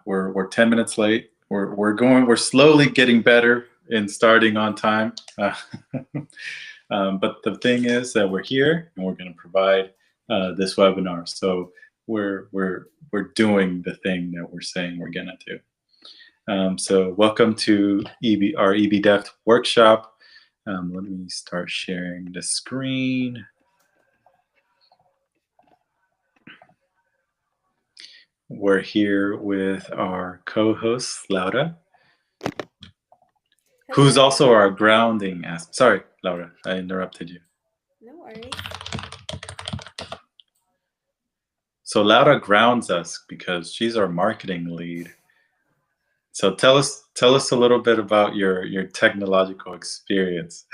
We're 10 minutes late. We're slowly getting better in starting on time. But the thing is that we're here and we're going to provide this webinar. So we're doing the thing that we're saying we're going to do. So welcome to our EB Dev workshop. Let me start sharing the screen. We're here with our co-host, Laura, who's also our grounding. Sorry, Laura, I interrupted you. No worries. So Laura grounds us because she's our marketing lead. So tell us a little bit about your technological experience.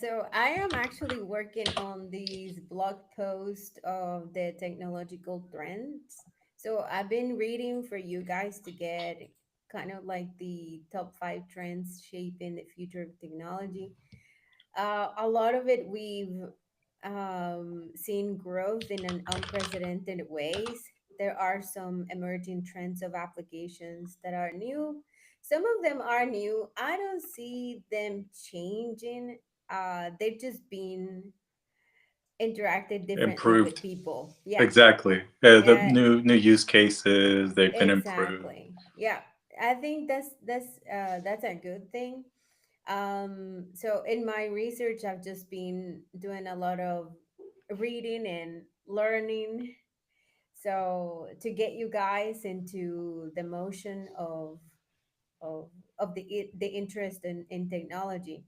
So I am actually working on these blog posts of the technological trends. So I've been reading for you guys to get kind of like the top 5 trends shaping the future of technology. A lot of it we've seen growth in an unprecedented ways. There are some emerging trends of applications that are new. Some of them are new. I don't see them changing. They've just been interacted differently with Improved. people. Yeah. Exactly. The Yeah. new use cases, they've been improved. Exactly. Yeah. I think that's a good thing. So in my research, I've just been doing a lot of reading and learning. So to get you guys into the motion of the interest in technology,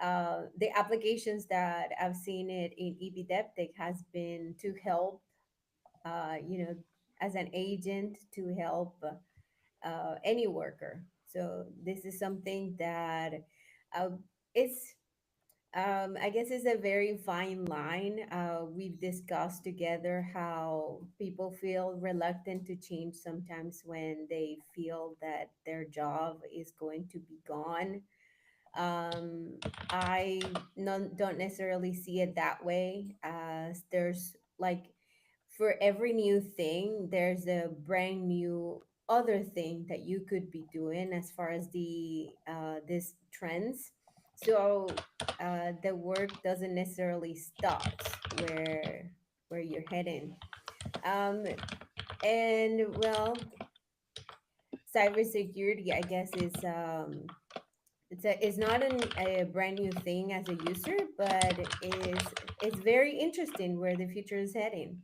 the applications that I've seen it in EB DevTech has been to help, you know, as an agent to help any worker. So this is something that uh, it's I guess it's a very fine line. We've discussed together how people feel reluctant to change sometimes when they feel that their job is going to be gone. I don't necessarily see it that way, as there's like for every new thing, there's a brand new other thing that you could be doing as far as the this trends. So the work doesn't necessarily stops where you're heading. Um, and well, cybersecurity, I guess, is it's not a brand new thing as a user, but it's very interesting where the future is heading.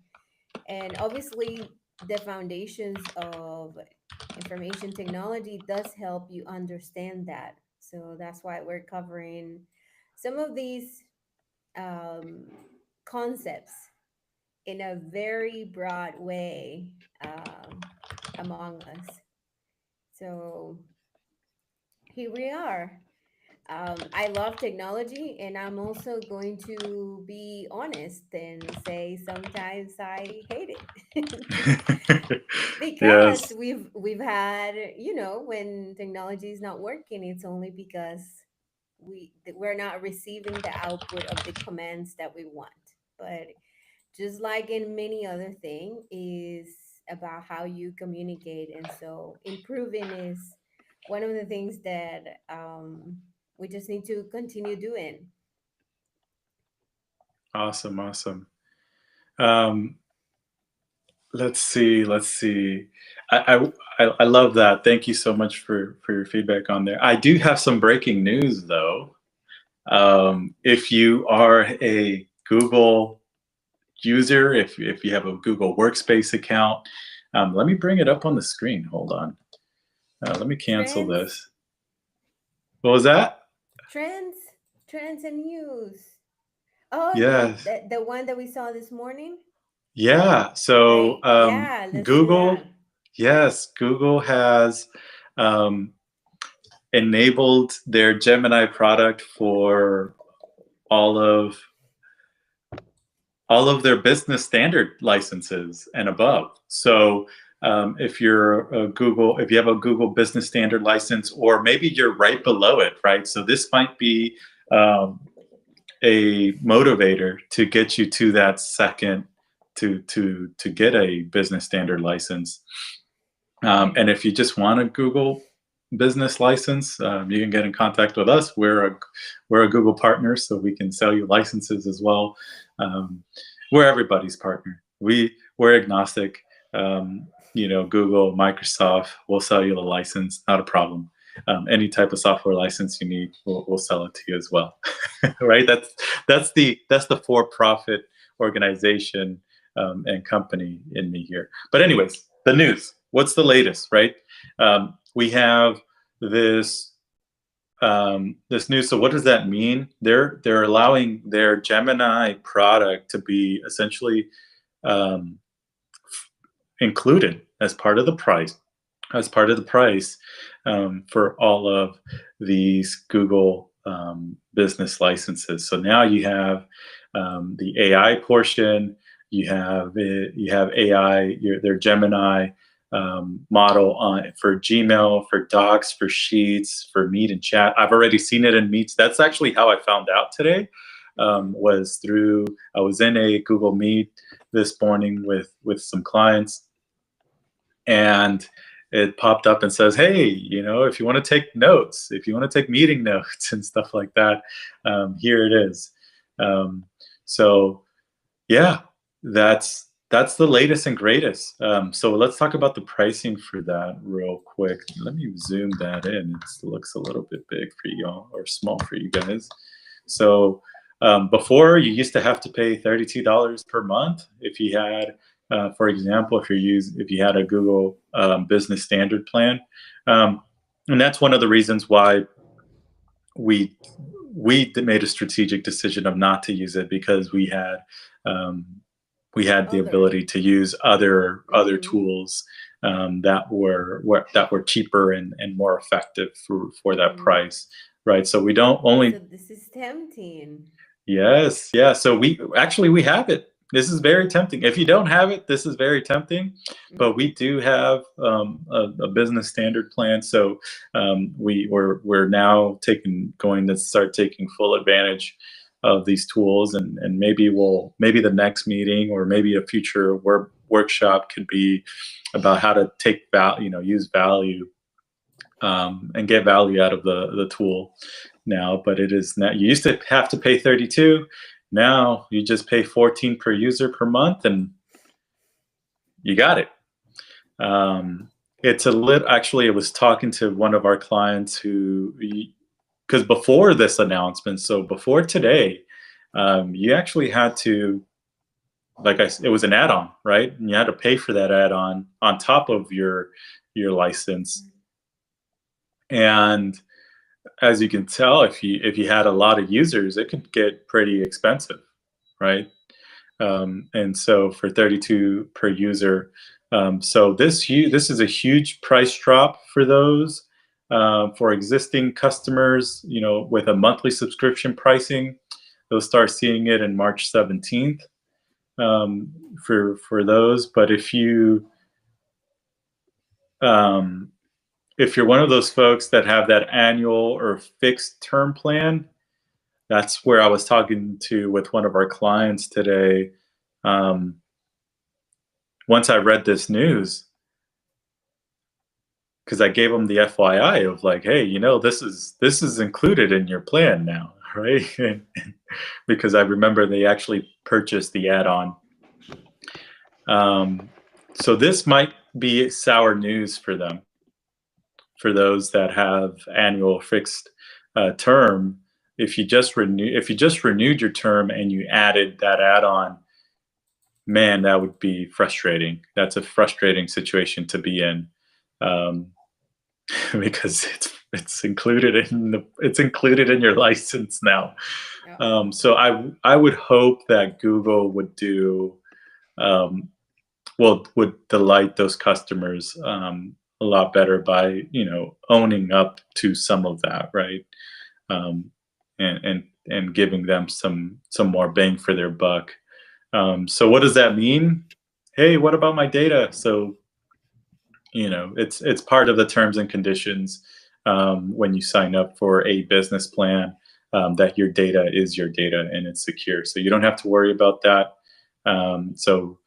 And obviously, the foundations of information technology does help you understand that. So that's why we're covering some of these um, concepts in a very broad way among us. So here we are. I love technology, and I'm also going to be honest and say sometimes I hate it because Yes. we've had, you know, when technology is not working, it's only because we're not receiving the output of the commands that we want. But just like in many other thing, is about how you communicate, and so improving is one of the things that we just need to continue doing. Awesome. Um, let's see. I love that. Thank you so much for your feedback on there. I do have some breaking news though. If you are a Google user, if you have a Google Workspace account, let me bring it up on the screen. Hold on. Let me cancel this. What was that? Trends and news. Oh, Yes. the one that we saw this morning. Yeah. So Okay. Yeah, let's do Google, that. yes, Google has enabled their Gemini product for all of their business standard licenses and above. So if you're if you have a Google Business Standard license, or maybe you're right below it, right? So this might be a motivator to get you to that second to get a business standard license. And if you just want a Google business license, you can get in contact with us. We're a Google partner, so we can sell you licenses as well. We're everybody's partner. We're agnostic. Google, Microsoft, we'll sell you the license, not a problem. Any type of software license you need, we'll sell it to you as well. Right? That's the for-profit organization and company in me here. But anyways, the news. What's the latest, right? We have this news. So what does that mean? They're allowing their Gemini product to be essentially included as part of the price, for all of these Google business licenses. So now you have the AI portion. You have AI, their Gemini model for Gmail, for Docs, for Sheets, for Meet and Chat. I've already seen it in Meets. That's actually how I found out today. I was in a Google Meet this morning with some clients, and it popped up and says, hey, if you want to take notes, if you want to take meeting notes and stuff like that, here it is. So yeah, that's the latest and greatest. So let's talk about the pricing for that real quick. Let me zoom that in. It looks a little bit big for y'all, or small for you guys. So before, you used to have to pay $32 per month if you had, for example, if you had a Google business standard plan. And that's one of the reasons why we made a strategic decision of not to use it, because we had the ability to use other tools that were cheaper and more effective for that price, right? So we don't only. So this is tempting. Yes, yeah. So we have it. This is very tempting. If you don't have it, this is very tempting. But we do have a business standard plan. So we're now going to start taking full advantage of these tools, and maybe the next meeting, or maybe a future workshop could be about how to take use value and get value out of the tool now. But it is now, you used to have to pay 32. Now you just pay 14 per user per month, and you got it. It's actually, I was talking to one of our clients because before this announcement, so before today, you actually had to, it was an add-on, right? And you had to pay for that add-on on top of your license. And as you can tell, if you had a lot of users, it could get pretty expensive, right? And so for 32 per user, so this is a huge price drop for those. For existing customers, with a monthly subscription pricing, they'll start seeing it in March 17th for those. But if you're one of those folks that have that annual or fixed term plan, that's where I was talking with one of our clients today. Once I read this news, because I gave them the FYI of hey, this is included in your plan now, right? Because I remember they actually purchased the add-on. So this might be sour news for them. For those that have annual fixed term, if you just renewed your term and you added that add-on, man, that would be frustrating. That's a frustrating situation to be in, because it's included in your license now. Yeah. So I would hope that Google would do would delight those customers a lot better by owning up to some of that, right? And giving them some more bang for their buck. So what does that mean? Hey, what about my data? So it's part of the terms and conditions when you sign up for a business plan, that your data is your data and it's secure. So you don't have to worry about that. So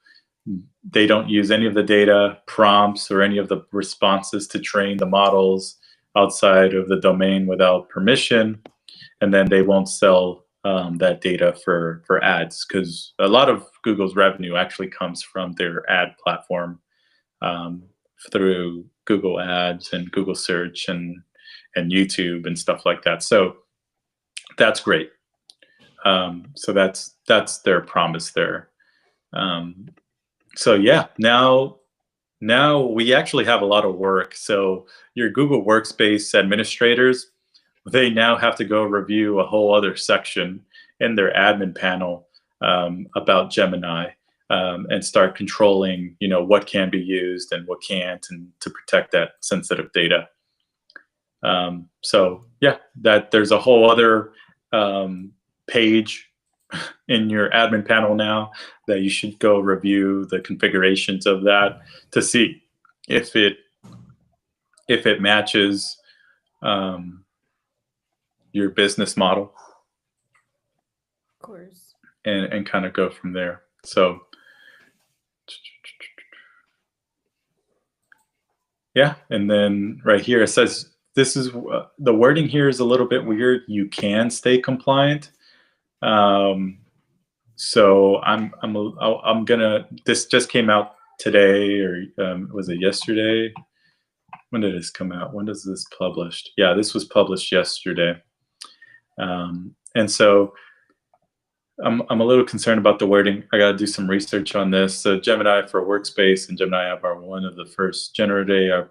They don't use any of the data prompts or any of the responses to train the models outside of the domain without permission, and then they won't sell that data for ads, because a lot of Google's revenue actually comes from their ad platform, um, through Google Ads and Google Search and YouTube and stuff like that. So that's great. So that's their promise there. So yeah, now we actually have a lot of work. So your Google Workspace administrators, they now have to go review a whole other section in their admin panel, about Gemini, and start controlling, what can be used and what can't, and to protect that sensitive data. So yeah, that there's a whole other page in your admin panel now that you should go review the configurations of that to see if it matches your business model, Of course. and kind of go from there. So yeah, and then right here it says, this is the wording here is a little bit weird. You can stay compliant. So I'm gonna, this just came out today, or was it yesterday? When did this come out? When does this published? Yeah, this was published yesterday. And so I'm a little concerned about the wording. I got to do some research on this. So Gemini for Workspace and Gemini app are one of the first generative AI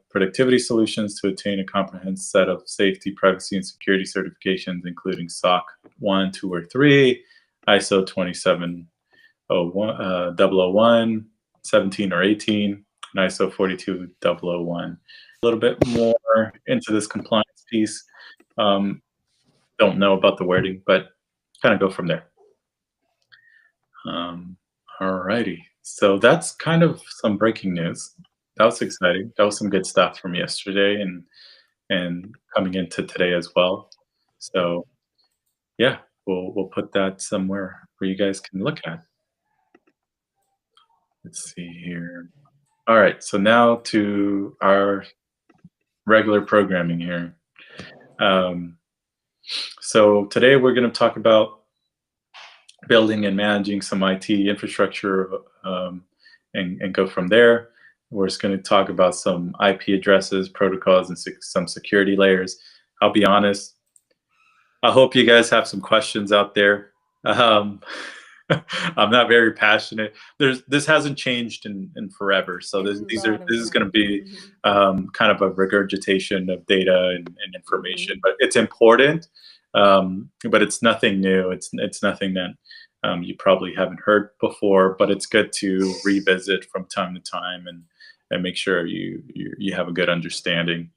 productivity solutions to attain a comprehensive set of safety, privacy, and security certifications, including SOC 1, 2, or 3, ISO 27001, 17 or 18, and ISO 42001. A little bit more into this compliance piece. Don't know about the wording, but kind of go from there. Alrighty, so that's kind of some breaking news. That was exciting. That was some good stuff from yesterday and coming into today as well. So yeah, we'll put that somewhere where you guys can look at. Let's see here. All right, so now to our regular programming here. So today we're going to talk about building and managing some IT infrastructure, and go from there. We're just going to talk about some IP addresses, protocols, and some security layers. I'll be honest, I hope you guys have some questions out there. I'm not very passionate. This hasn't changed in forever, so this is going to be kind of a regurgitation of data and information, but it's important. But it's nothing new. It's nothing that you probably haven't heard before, but it's good to revisit from time to time and make sure you have a good understanding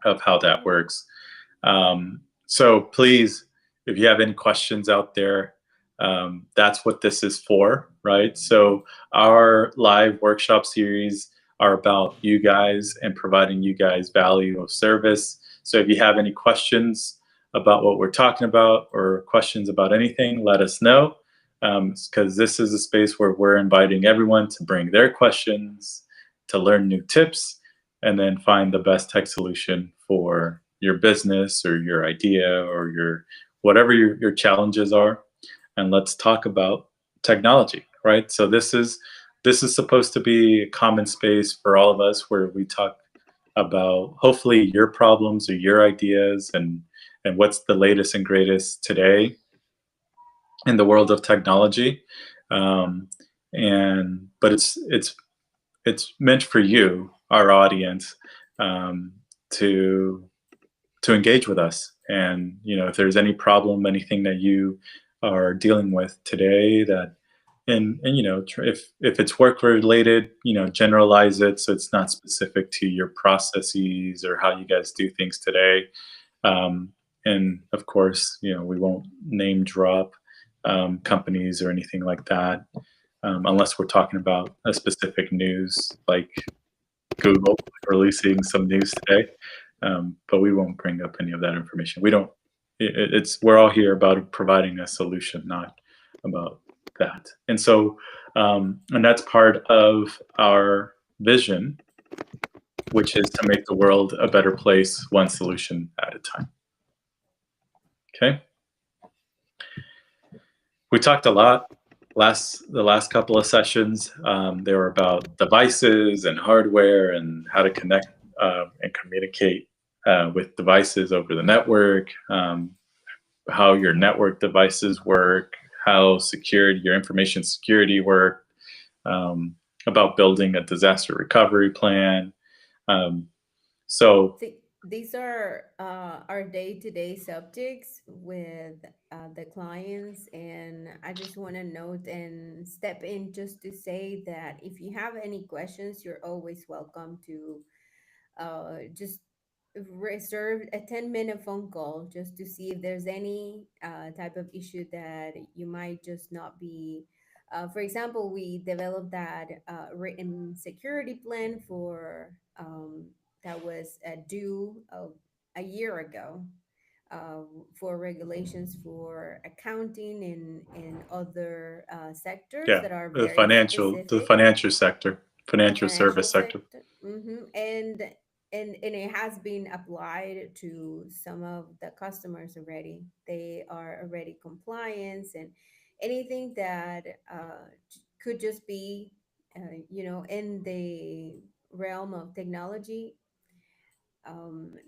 of how that works. So please, if you have any questions out there, that's what this is for, right? So our live workshop series are about you guys and providing you guys value of service. So if you have any questions about what we're talking about or questions about anything, let us know, because this is a space where we're inviting everyone to bring their questions, to learn new tips, and then find the best tech solution for your business or your idea or your whatever your challenges are. And let's talk about technology, right? So this is supposed to be a common space for all of us where we talk about hopefully your problems or your ideas and what's the latest and greatest today in the world of technology. But it's meant for you, our audience, to engage with us. And if there's any problem, anything that you are dealing with today, that and if it's work related, generalize it so it's not specific to your processes or how you guys do things today. And of course, we won't name drop companies or anything like that, unless we're talking about a specific news, like Google releasing some news today. But we won't bring up any of that information. We don't. We're all here about providing a solution, not about that. And so, and that's part of our vision, which is to make the world a better place, one solution at a time. Okay. We talked a lot the last couple of sessions. They were about devices and hardware and how to connect and communicate with devices over the network, how your network devices work, how security, your information security work, about building a disaster recovery plan. So these are our day-to-day subjects with the clients, and I just want to note and step in just to say that if you have any questions, you're always welcome to just reserve a 10-minute phone call just to see if there's any type of issue that you might just not be. For example, we developed that written security plan for that was due a year ago uh, for regulations for accounting and other sectors yeah, that are the very specific. financial sector, The financial financial service sector. sector. And it has been applied to some of the customers already. They are already compliance, and anything that could just be in the realm of technology.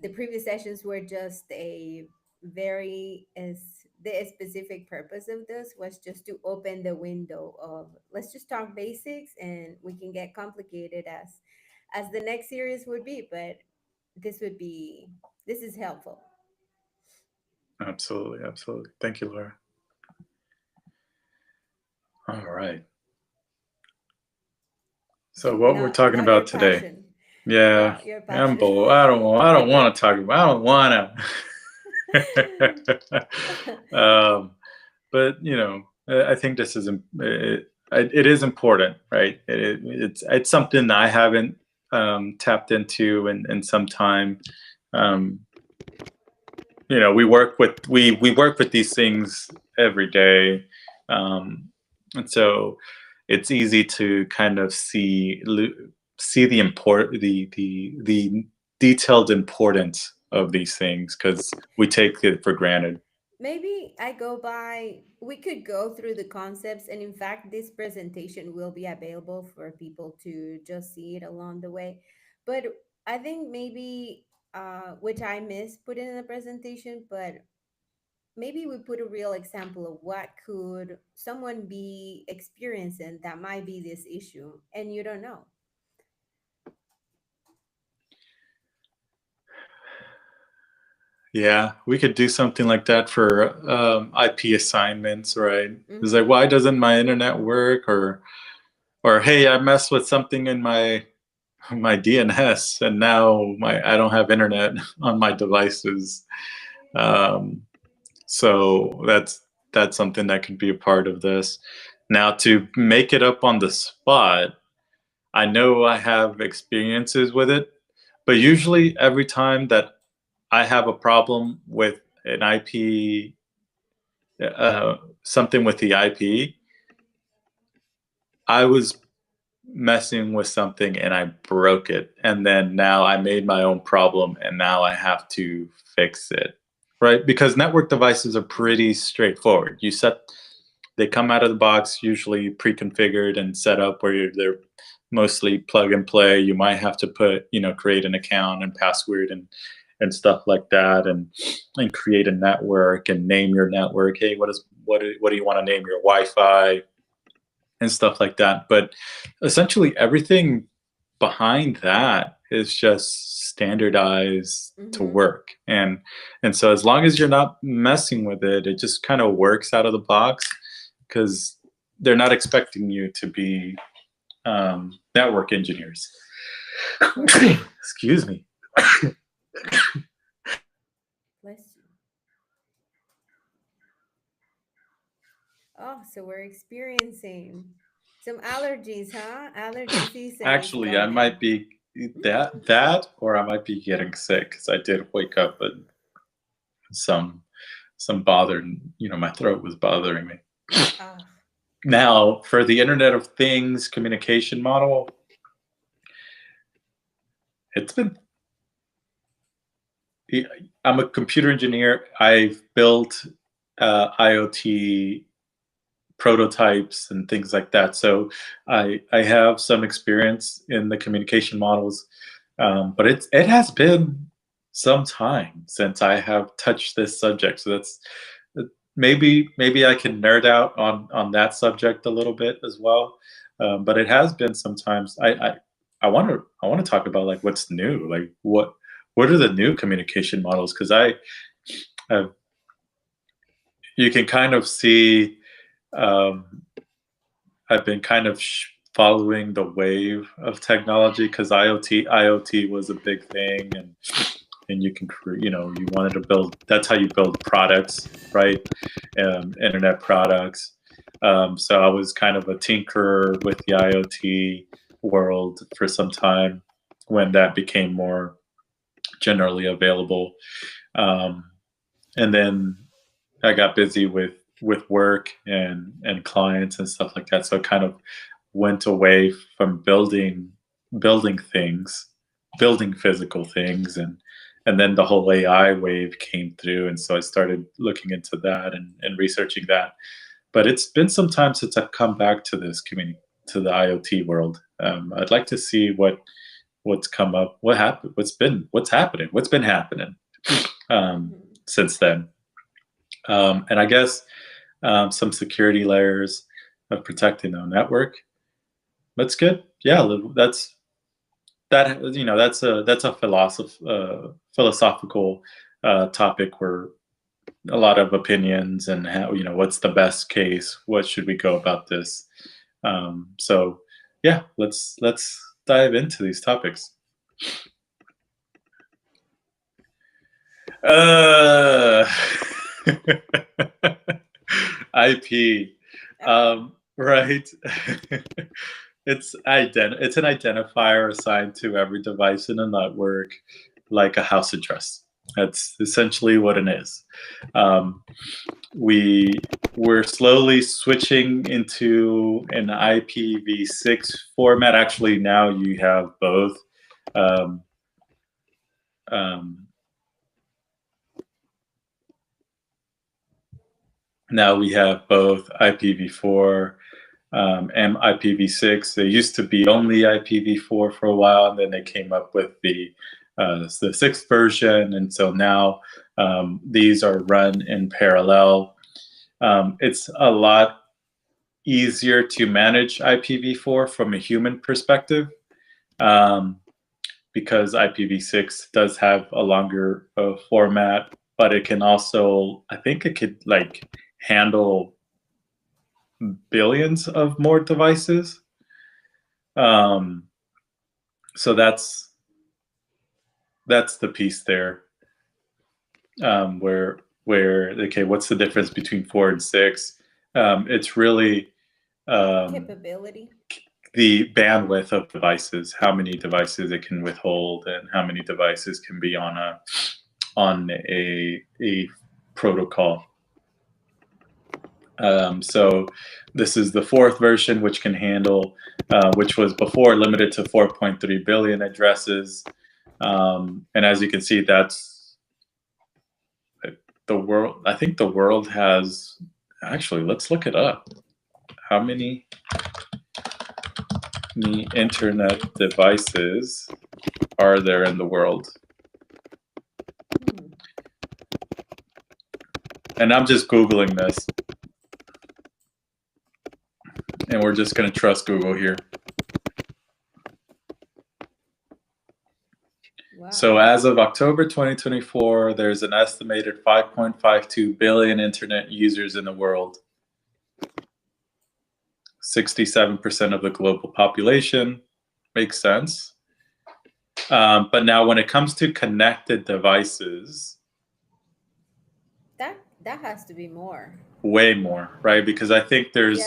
The previous sessions were just a very as the specific purpose of this was just to open the window of let's just talk basics, and we can get complicated as the next series would be, but this is helpful. Absolutely, absolutely. Thank you, Laura. All right. So what we're talking Now about your today? passion. Yeah, Now your I'm passion. bold. I don't want to talk about. I don't want to. But I think this is it is important, right? It's something that I haven't tapped into in some time. We work with these things every day, and so it's easy to kind of see the detailed importance of these things because we take it for granted. Maybe we could go through the concepts, and in fact, this presentation will be available for people to just see it along the way. But I think maybe, which I missed put in the presentation, but maybe we put a real example of what could someone be experiencing that might be this issue, and you don't know. Yeah, we could do something like that for IP assignments, right? It's like, Mm-hmm. why doesn't my internet work? Or hey, I messed with something in my DNS, and now I don't have internet on my devices. Um, so that's something that could be a part of this. Now, to make it up on the spot, I know I have experiences with it, but usually every time that I have a problem with an IP, something with the IP, I was messing with something and I broke it. And then now I made my own problem and now I have to fix it. Right? Because network devices are pretty straightforward. They come out of the box usually pre-configured and set up where they're mostly plug and play. You might have to create an account and password and stuff like that, and create a network and name your network. Hey, what do you want to name your Wi-Fi and stuff like that? But essentially everything behind that is just standardized to Mm-hmm. work, and so as long as you're not messing with it, it just kind of works out of the box because they're not expecting you to be network engineers. Of course. Excuse me. Bless you. Oh, so we're experiencing some allergies, huh? Allergy season is Actually, I might coming. be that, or I might be getting sick because I did wake up and some bother. My throat was bothering me. Ah. Now, for the Internet of Things communication model, it's been, I'm a computer engineer. I've built IoT prototypes and things like that. So I have some experience in the communication models, but it has been some time since I have touched this subject. So that's maybe I can nerd out on that subject a little bit as well. But it has been sometimes. I want to talk about like what's new, like what are the new communication models? Because have, you can kind of see. Um, I've been kind of following the wave of technology because IoT was a big thing, and you can create, you wanted to build. That's how you build products, right? Internet products. So I was kind of a tinkerer with the IoT world for some time when that became more generally available, um, and then I got busy with work and clients and stuff like that. So I kind of went away from building things, building physical things, and then the whole AI wave came through, and so I started looking into that and researching that. But it's been some time since I've come back to this community, to the IoT world. I'd like to see what's come up, what happened, what's happening, what's been happening since then. And I guess some security layers of protecting our network. That's good. Yeah, that's that. That's a philosophical topic where a lot of opinions and how what's the best case. What should we go about this? So yeah, let's dive into these topics. IP, right? It's an identifier assigned to every device in a network, like a house address. That's essentially what it is. We're slowly switching into an IPv6 format. Actually, now you have both. Now we have both IPv4 and IPv6. There used to be only IPv4 for a while, and then they came up with the sixth version, and so now these are run in parallel. It's a lot easier to manage IPv4 from a human perspective, because IPv6 does have a longer format, but it can also, I think it could like handle billions of more devices. So that's the piece there, where okay, what's the difference between 4 and 6? It's really capability, the bandwidth of devices, how many devices it can withhold, and how many devices can be on a protocol. So this is the 4th version, which can handle, which was before limited to 4.3 billion addresses. And as you can see, that's the world. I think the world has, actually, let's look it up. How many internet devices are there in the world? And I'm just Googling this. And we're just going to trust Google here. Wow. So as of October 2024, there's an estimated 5.52 billion internet users in the world. 67% of the global population. Makes sense. But now when it comes to connected devices, that has to be more. Way more, right? Because I think there's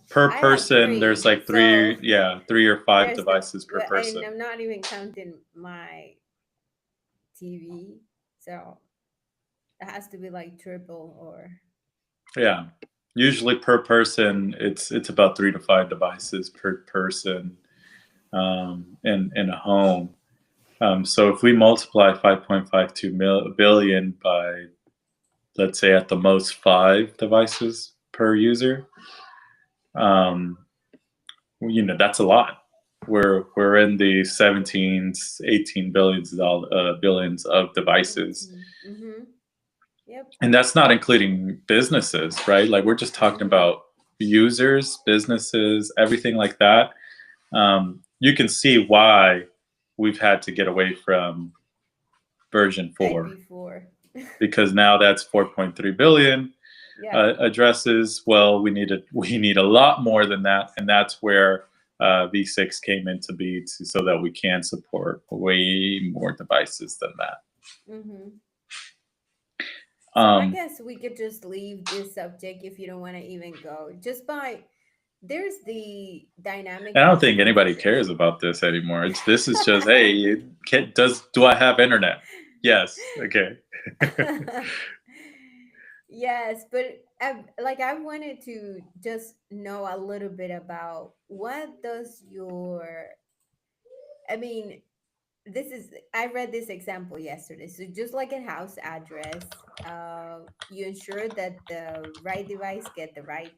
per person, there's like three or 5 devices per person. And I'm not even counting my TV, so it has to be like triple or. Yeah, usually per person, it's about 3 to 5 devices per person in a home. So if we multiply 5.52 billion by, let's say, at the most 5 devices per user, um, that's a lot. We're in the 17s, 18 billions of devices, 18. Mm-hmm. Yep. and that's not including businesses, right? Like we're just talking Mm-hmm. about users, businesses, everything like that. You can see why we've had to get away from version 4, IP4. because now that's 4.3 billion Yeah. addresses. Well, we need a lot more than that, and that's where V6 came into being, so that we can support way more devices than that. Mm-hmm. So I Um, guess we could just leave this subject if you don't want to even go. Just by there's the dynamic and I don't think ranking anybody features. cares about this anymore. This is just, hey, do I have internet? Yes. Okay. Yes, but I wanted to just know a little bit about what does your, I mean, this is, I read this example yesterday. So just like a house address, you ensure that the right device get the right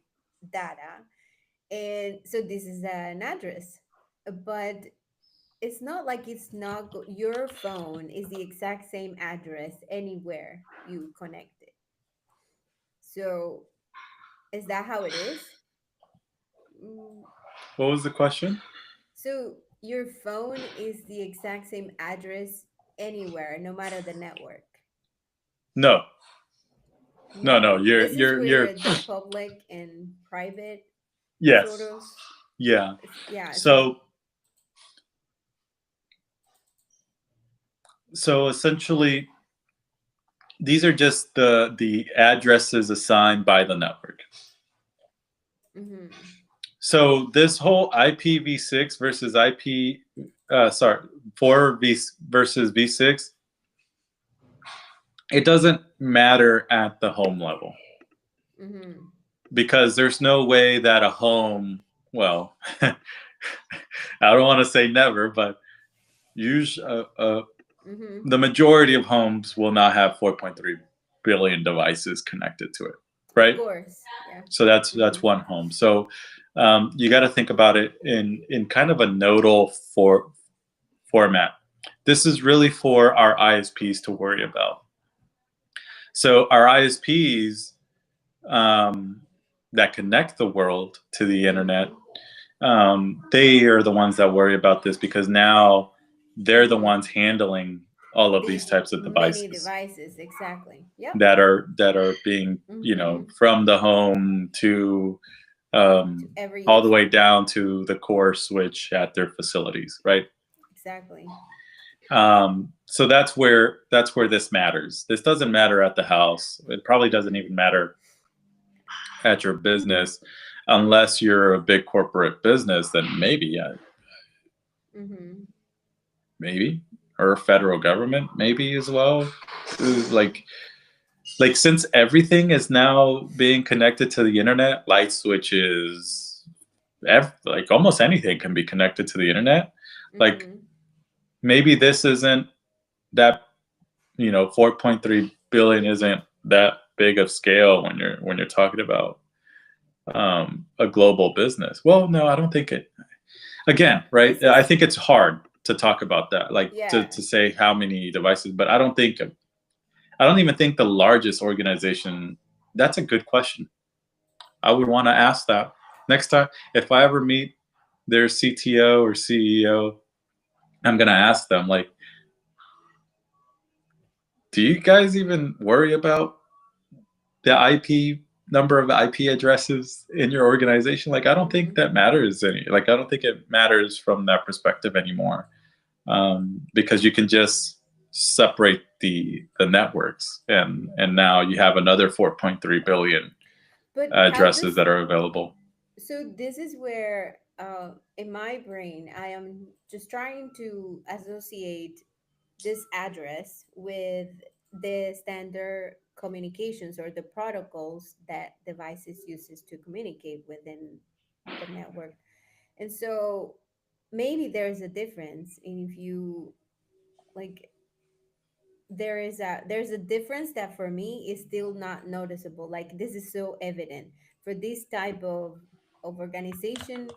data. And so this is an address, but it's not like it's not your phone is the exact same address anywhere you connect it. So is that how it is? Mm, What was the question? so your phone is the exact same address anywhere, no matter the network. No, no. No, this is You're where the public and private sort yes, of, yeah. yeah. So So essentially, these are just the addresses assigned by the network. mhm. So this whole IPv6 versus IP, sorry, 4 versus V6, it doesn't matter at the home level, Mhm. because there's no way that a home, well, I don't want to say never, but usually Mhm. the majority of homes will not have 4.3 billion devices connected to it, Of right? course. Yeah. So that's Mhm. one home. So you got to think about it in kind of a nodal format. This is really for our ISPs to worry about. So our ISPs, um, that connect the world to the internet, Mhm. they are the ones that worry about this, because now they're the Mhm. ones handling all of these These types of many devices devices, exactly. Yep. that are being, Mhm. from the home to, To every all the user. way down to the core switch at their facilities, right? Exactly. So that's where this matters. This doesn't matter at the house. It probably doesn't even matter at your business, unless you're a big corporate business. Then maybe, yeah, Mhm. maybe, or federal government, maybe as well. Like since everything is now being connected to the internet, light switches, like almost anything can be connected to the internet. Like Mhm. maybe this isn't that, 4.3 billion isn't that big of scale when you're talking about a global business. Well, no, I don't think it. Again, right? This I is think it's hard to talk about that, like yeah. to say how many devices, but I don't even think the largest organization. That's a good question. I would want to ask that next time if I ever meet their CTO or CEO. I'm gonna ask them, like, do you guys even worry about the IP number of IP addresses in your organization? Like, I don't think Mhm. that matters any. Like, I don't think it matters from that perspective anymore, because you can just separate the networks, and now you have another 4.3 billion But how addresses does that are available. so this is where in my brain I am just trying to associate this address with the standard communications or the protocols that devices uses to communicate within the network. And so maybe there's a difference in if you like there's a difference that for me is still not noticeable. Like this is so evident for this type of organization.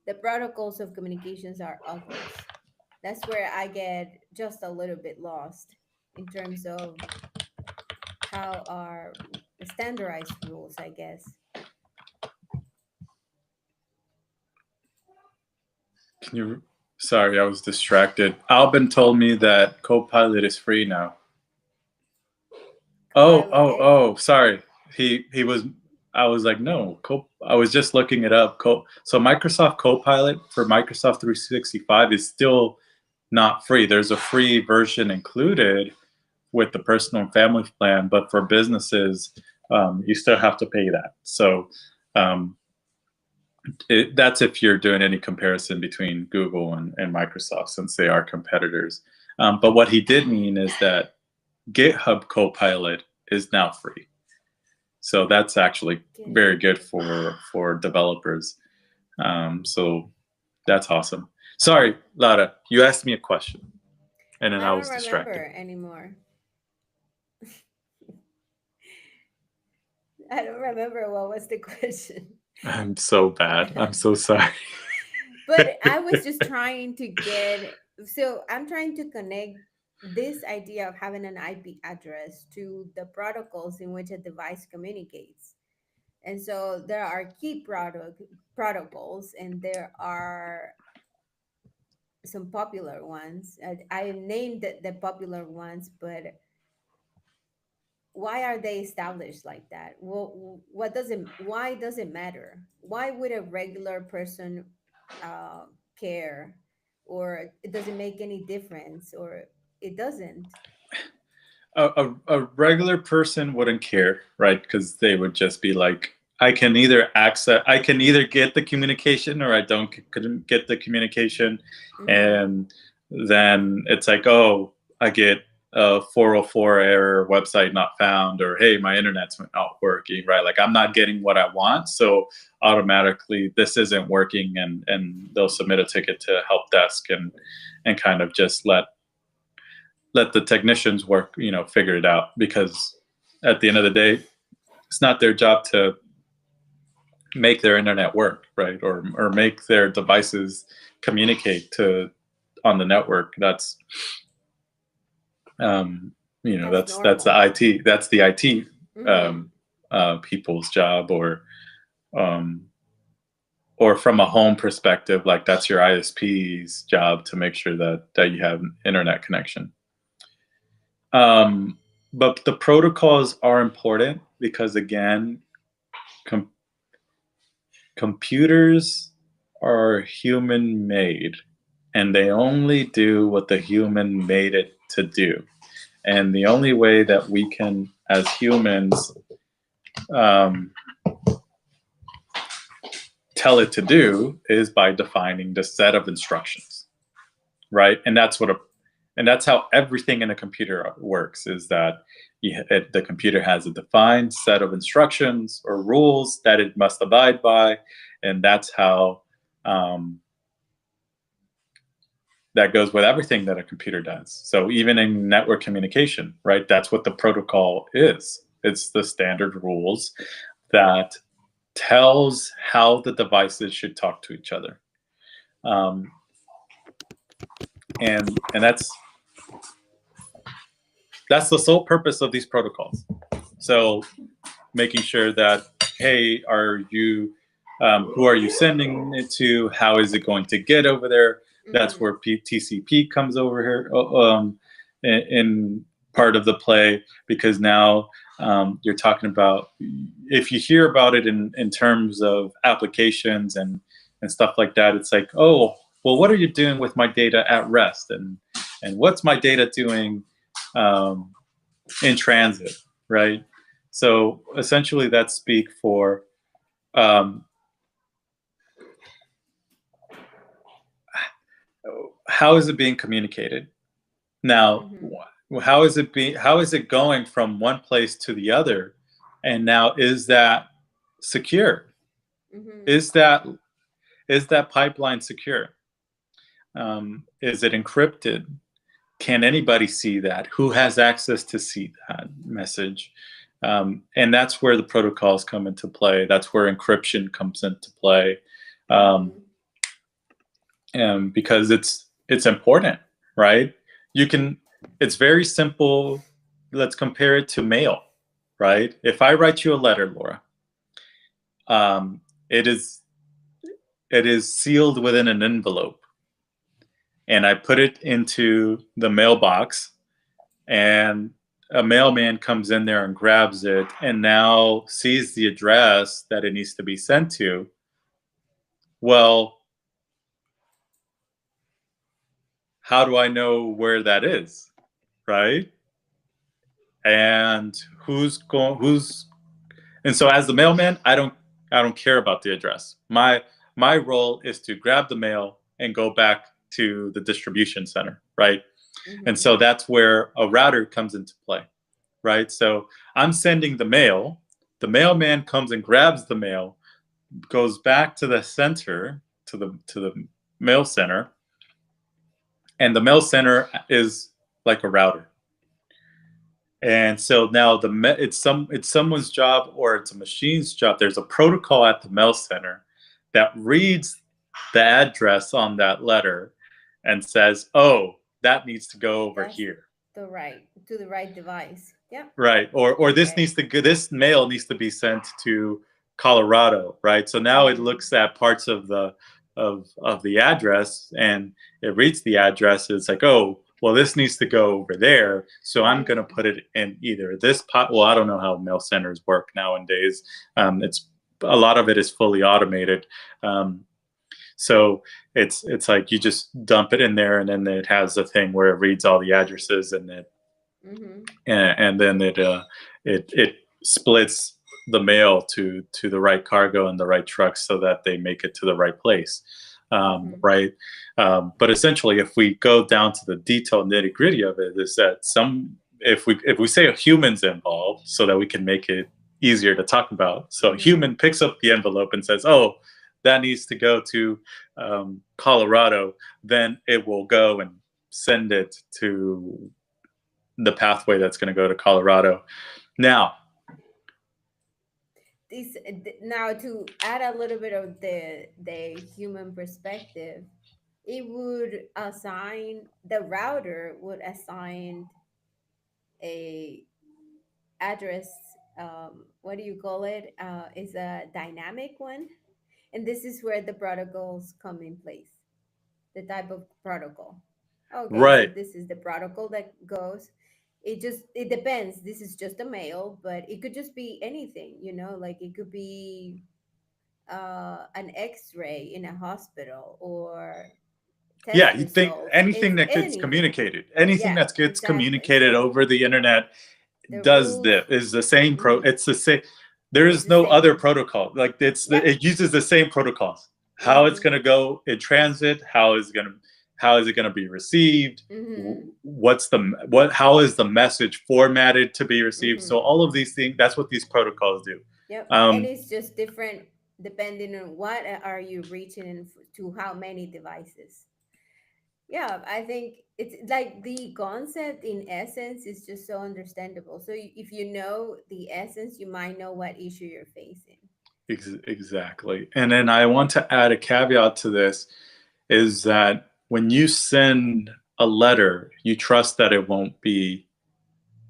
The protocols of communications are obvious. That's where I get just a little bit lost in terms of how are standardized rules, I guess. Can you? Sorry, I was distracted. Albin told me that Copilot is free now. Copilot X. Sorry. He was. I was like, no. I was just looking it up. So Microsoft Copilot for Microsoft 365 is still not free. There's a free version included with the personal and family plan, but for businesses, you still have to pay that. So that's if you're doing any comparison between Google and Microsoft, since they are competitors. But what he did mean is that GitHub Copilot is now free. So that's actually very good for developers. So that's awesome. Sorry, Lara, you asked me a question, and then I was distracted. I don't remember anymore. I don't remember what was the question. I'm so bad. I'm so sorry. But I was just trying to get, so I'm trying to connect this idea of having an IP address to the protocols in which a device communicates. And so there are key protocols, and there are some popular ones. I named the popular ones, but why are they established like that? Well, why does it matter? Why would a regular person uh, care, or it doesn't make any difference, or it doesn't? A regular person wouldn't care, right? Because they would just be like, I can either get the communication, or I couldn't get the communication. Mm-hmm. And then it's like, oh, I get a 404 error, website not found, or hey, my internet's not working, right? Like I'm not getting what I want, so automatically this isn't working, and they'll submit a ticket to Helpdesk and kind of just let the technicians work, figure it out, because at the end of the day, it's not their job to make their internet work, right? Or make their devices communicate on the network. That's that's the IT. That's the IT people's job, or from a home perspective, like that's your ISP's job to make sure that you have internet connection. But the protocols are important because, again, computers are human made, and they only do what the human made it to do. And the only way that we can, as humans, tell it to do is by defining the set of instructions, right? And that's how everything in a computer works, is that the computer has a defined set of instructions or rules that it must abide by, and that's how that goes with everything that a computer does. So even in network communication, right, that's what the protocol is. It's the standard rules that tells how the devices should talk to each other. And that's the sole purpose of these protocols. So making sure that, hey, who are you sending it to? How is it going to get over there? That's where TCP comes over here in part of the play, because now you're talking about, if you hear about it in terms of applications and stuff like that, it's like, oh, well, what are you doing with my data at rest? And what's my data doing in transit, right? So essentially that speak for how is it being communicated? Now, how is it going from one place to the other? And now, is that secure? Mm-hmm. Is that pipeline secure? Is it encrypted? Can anybody see that? Who has access to see that message? And that's where the protocols come into play. That's where encryption comes into play, um, Mm-hmm. and because it's important, right? You can. It's very simple. Let's compare it to mail, right? If I write you a letter, Laura, um, it is sealed within an envelope, and I put it into the mailbox, and a mailman comes in there and grabs it and now sees the address that it needs to be sent to. Well, how do I know where that is, right? And and so as the mailman, I don't care about the address. My role is to grab the mail and go back to the distribution center, right? And Mm-hmm. so that's where a router comes into play, right? So I'm sending the mail, the mailman comes and grabs the mail, goes back to the center, to the mail center, and the mail center is like a router. And so now it's someone's job, or it's a machine's job. There's a protocol at the mail center that reads the address on that letter and says, "Oh, that needs to go over That's here." to the right device. Yeah. Right. Or Okay. this mail needs to be sent to Colorado, right? So now it Mm-hmm. looks at parts of the address, and it reads the address. It's like, oh, well, this needs to go over there. So I'm going to Mm-hmm. put it in either this pot. Well, I don't know how mail centers work nowadays. It's a lot of it is fully automated. So it's like you just dump it in there, and then it has a thing where it reads all the addresses, Mm-hmm. and then it splits the mail to the right cargo and the right trucks so that they make it to the right place, Mm-hmm. right? But essentially, if we go down to the detailed nitty gritty of it, is that if we say a human's involved, so that we can make it easier to talk about. So a Mm-hmm. human picks up the envelope and says, "Oh, that needs to go to Colorado," then it will go and send it to the pathway that's going to go to Colorado. Now, This now to add a little bit of the human perspective, it would assign the router would assign a address. What do you call it? Is a dynamic one, and this is where the protocols come in place. The type of protocol. Okay, so right. this is the protocol that goes. It depends. This is just a mail, but it could just be anything. Like it could be an X-ray in a hospital or test Yeah, you think results. anything It's that gets anything. communicated, anything Yeah, that gets exactly. communicated So over the internet the does rules. this is the same Hmm. it's the same. There It's is the no other same. protocol. Like Yep. it uses the same protocols. How it's Hmm. going to go in transit, how is it going to be received, Hmm. how is the message formatted to be received. So Hmm. all of these things, that's what these protocols do. Yep. And um it's just different depending on what are you reaching to how many devices. Yeah, I think it's like the concept in essence is just so understandable. So if you know the essence, you might know what issue you're facing. exactly. And then I want to add a caveat to this, is that when you send a letter, you trust that it won't be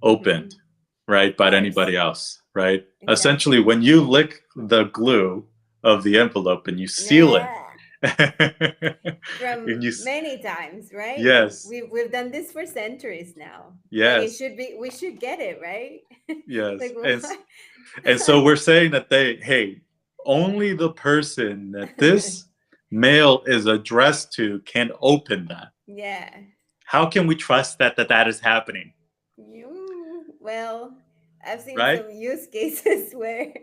opened, Hmm. right, Of by course. anybody else, right? Essentially, Exactly. when you lick the glue of the envelope and you seal it, Yeah. and From many times, right? yes, We've done this for centuries now. Like it yes, should be we should get it, right? yes, Like and what? so we're saying that hey, only the person that this mail is addressed to can open that. Yeah. How can we trust that is happening, Well, I've seen right? some use cases where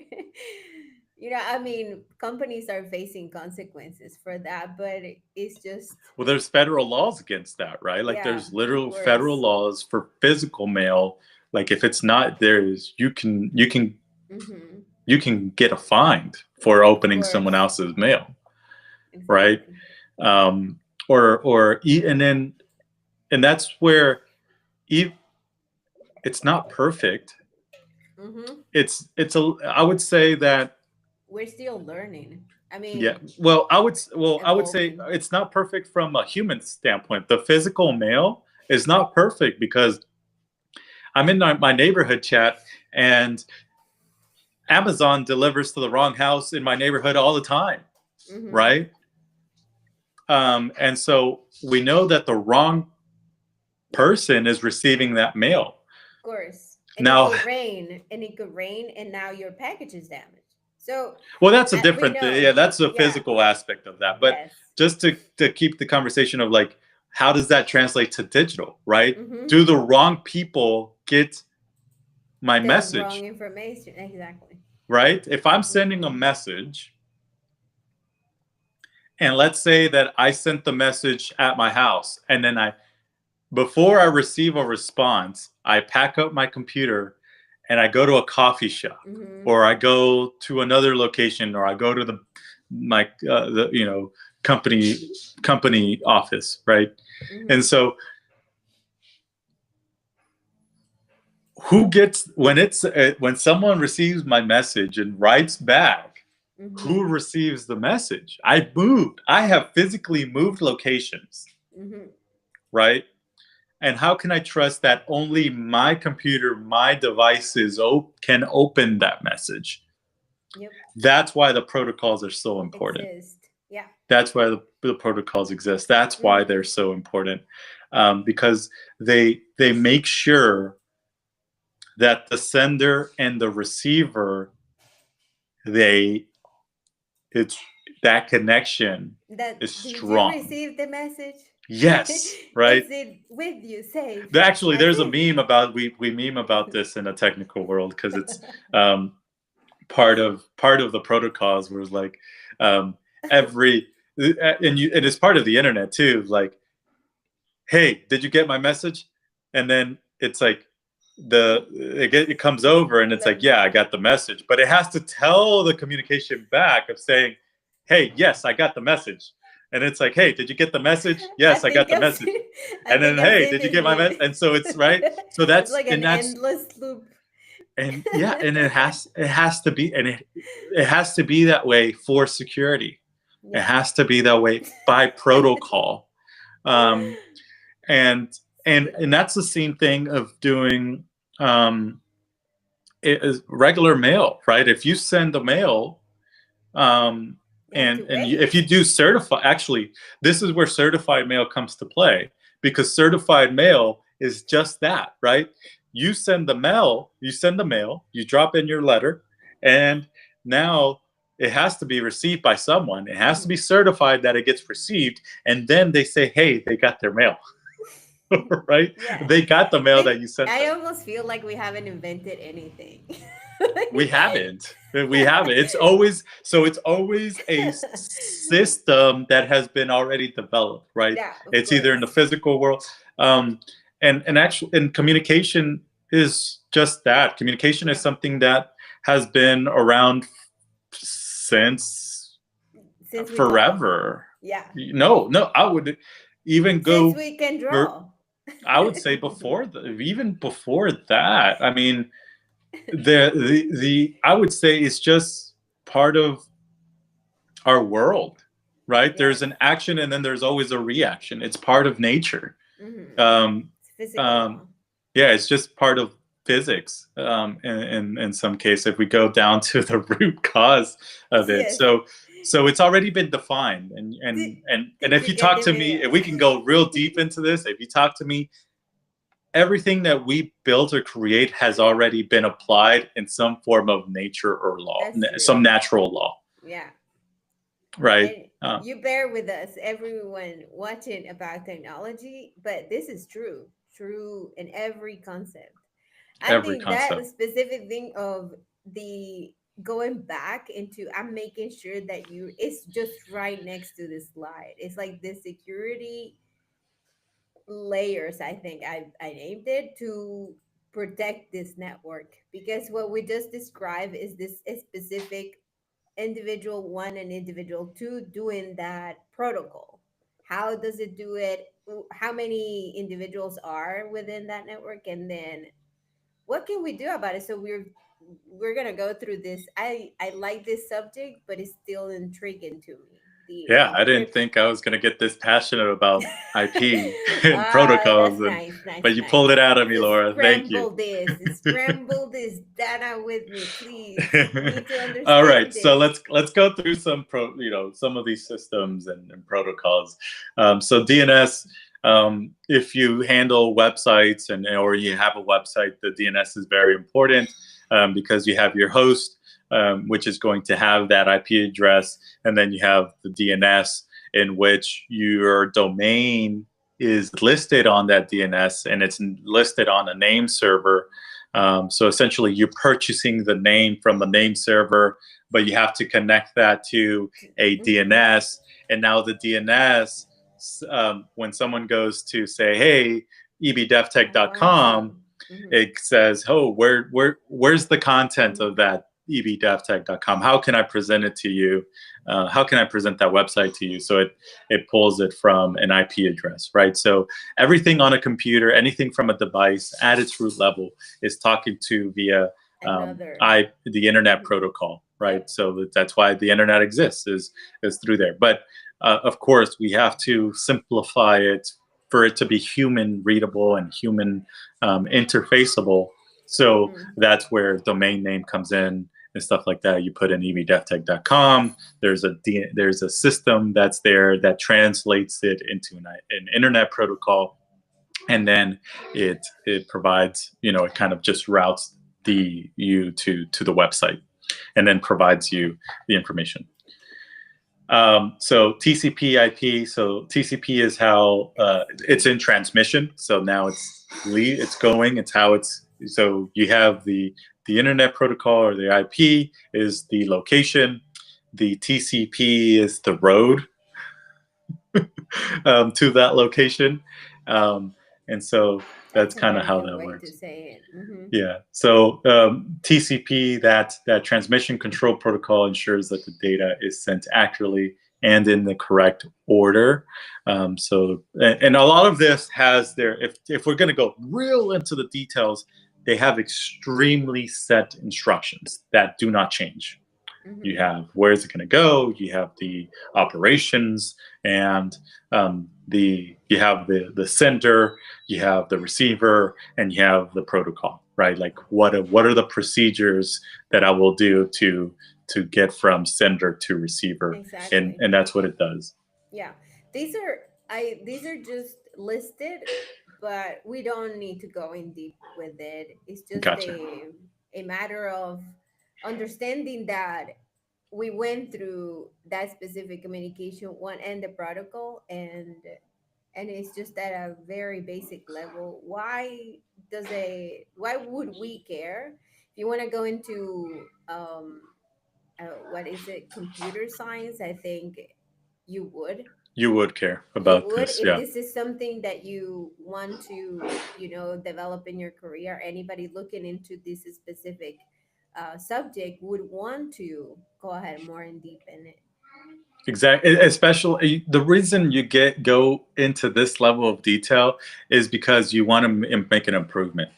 I mean, companies are facing consequences for that, but it's just, Well, there's federal laws against that, right? Like yeah, there's of literal federal course. laws for physical mail. Like if it's not there's Mm-hmm. you can get a fine for Of opening someone course. else's mail, right? Exactly. Um, and then and that's where e- it's not perfect. Mm-hmm. It's a I would say that We're still learning. I yeah. mean, I would say evolving. it's not perfect from a human standpoint. The physical mail is not perfect because I'm in my neighborhood chat and Amazon delivers to the wrong house in my neighborhood all the time, Mm-hmm. right? And so we know that the wrong person is receiving that mail. Of course. And it Now, could rain, and now your package is damaged. So well, that's a we different thing. Yeah, know. that's a Yeah. physical aspect of that. But Yes. just to keep the conversation of like, how does that translate to digital, right? Mm-hmm. Do the wrong people get my The wrong message, information. Exactly. right? If I'm sending a Mm-hmm. message, and let's say that I sent the message at my house, and then before I receive a response, I pack up my computer and I go to a coffee shop, Mm-hmm. or I go to another location, or I go to the company office, right? And Mm-hmm. so who gets when someone receives my message and writes back, Mm-hmm. who receives the message? I have physically moved locations, Mm-hmm. right? And how can I trust that only my computer, my devices can open that message? Yep. That's why the protocols are so important. Exist. Yeah. That's why the protocols exist. That's why they're Mm-hmm. so important, because they make sure that the sender and the receiver, they it's that connection That is did you strong. receive the message? Yes, right. Is it with you safe? Actually, That's there's a it. meme about we meme about this in a technical world because it's um, part of the protocols where it's like every and it's part of the internet too. Like, hey, did you get my message? And then it's like it comes over and it's like, Like, yeah, I got the message, but it has to tell the communication back of saying, hey, yes, I got the message. And it's like, hey, did you get the message? I Yes, I got think the I've message. seen, I And then, think I've hey, seen did you this get my meme. message? And so it's right. So It's like an that's endless loop. and yeah, and it has to be, and it has to be that way for security. It Yeah. has to be that way by protocol. Um, and and that's the same thing of doing um, it is regular mail, right? If you send the mail, um, You have to if you wait. do certify, actually, this is where certified mail comes to play because certified mail is just that, right? You send the mail, you drop in your letter, and now it has to be received by someone. It has to be Mhm. certified that it gets received, and then they say, hey, they got their mail. Right? Yeah. They got the mail that Like, you sent I them. almost feel like we haven't invented anything. We haven't. We haven't. It's always a system that has been already developed, right? Yeah, of It's either in the course. physical world, and communication is just that. Communication is Yeah. something that has been around since Since we talk. forever. Yeah. No, no, I would even Since go we can for. draw. I would say even before that. I mean, the I would say it's just part of our world, right? There's Yes. an action and then there's always a reaction. It's part of nature. Hmm. Um, It's physical um, law. yeah, it's just part of physics. In some case, if we go down to the root cause of it, Yes. so it's already been defined. Did And Did if you you get talk the to me, mail? if we can go real deep into this, if you talk to me, everything that we build or create has already been applied in some form of nature or law, That's some true. natural law, Yeah. right? And you bear with us, everyone watching about technology, but this is true, true in every concept. I Every think that concept. specific thing of the going back into, I'm making sure that it's just right next to the slide. It's like the security layers, I think I named it, to protect this network, because what we just described is this a specific individual one and individual two doing that protocol. How does it do it? How many individuals are within that network? And then what can we do about it? So we're gonna go through this. I like this subject, but it's still intriguing to me. The Yeah, I didn't encrypt. think I was going to get this passionate about IP and protocols, That's nice, nice, but you nice. pulled it out of me, Just Laura. Thank you. scramble this data with me, please. We need to All right, understand so it. let's go through some of these systems and protocols. So DNS, if you handle websites or you have a website, the DNS is very important because you have your host, which is going to have that IP address, and then you have the DNS in which your domain is listed on that DNS and it's listed on a name server. So essentially, you're purchasing the name from a name server, but you have to connect that to a Mm-hmm. DNS. And now the DNS, when someone goes to say, "Hey, I want to. ebdevtech.com," Mm-hmm. it says, "Oh, where's the content of that ebdevtech.com? How can I present it to you? How can I present that website to you?" So it pulls it from an IP address, right? So everything on a computer, anything from a device at its root level is talking to via Another. the internet Mm-hmm. protocol, right? Yep. So that's why the internet exists is through there. But of course, we have to simplify it for it to be human readable and human interfaceable. So Mm-hmm. that's where domain name comes in and stuff like that. You put in ebdevtech.com. There's a system that's there that translates it into an internet protocol, and then it provides, it kind of just routes you to the website, and then provides you the information. So TCP/IP. So TCP is how it's in transmission. So now it's going. It's how it's. So you have the internet protocol, or the IP is the location. The TCP is the road to that location, and so that's That's a kind of very how good that way to works. say it. Mm-hmm. Yeah. So TCP, that transmission control protocol, ensures that the data is sent accurately and in the correct order. And a lot of this has if we're going to go real into the details, they have extremely set instructions that do not change. You Mm-hmm. have where is it going to go? You have the operations, and you have the sender, you have the receiver, and you have the protocol, right? Like what are the procedures that I will do to get from sender to receiver, and Exactly. that's what it does. Yeah. These are just listed, but we don't need to go in deep with it. It's just Gotcha. a matter of understanding that we went through that specific communication one and the protocol, and it's just at a very basic level. Why would we care? If you want to go into what is it, computer science, I think you would You would care you about would this, if yeah. this is something that you want to, develop in your career. Anybody looking into this specific subject would want to go ahead more in deep in it. Exactly. Especially the reason you go into this level of detail is because you want to make an improvement.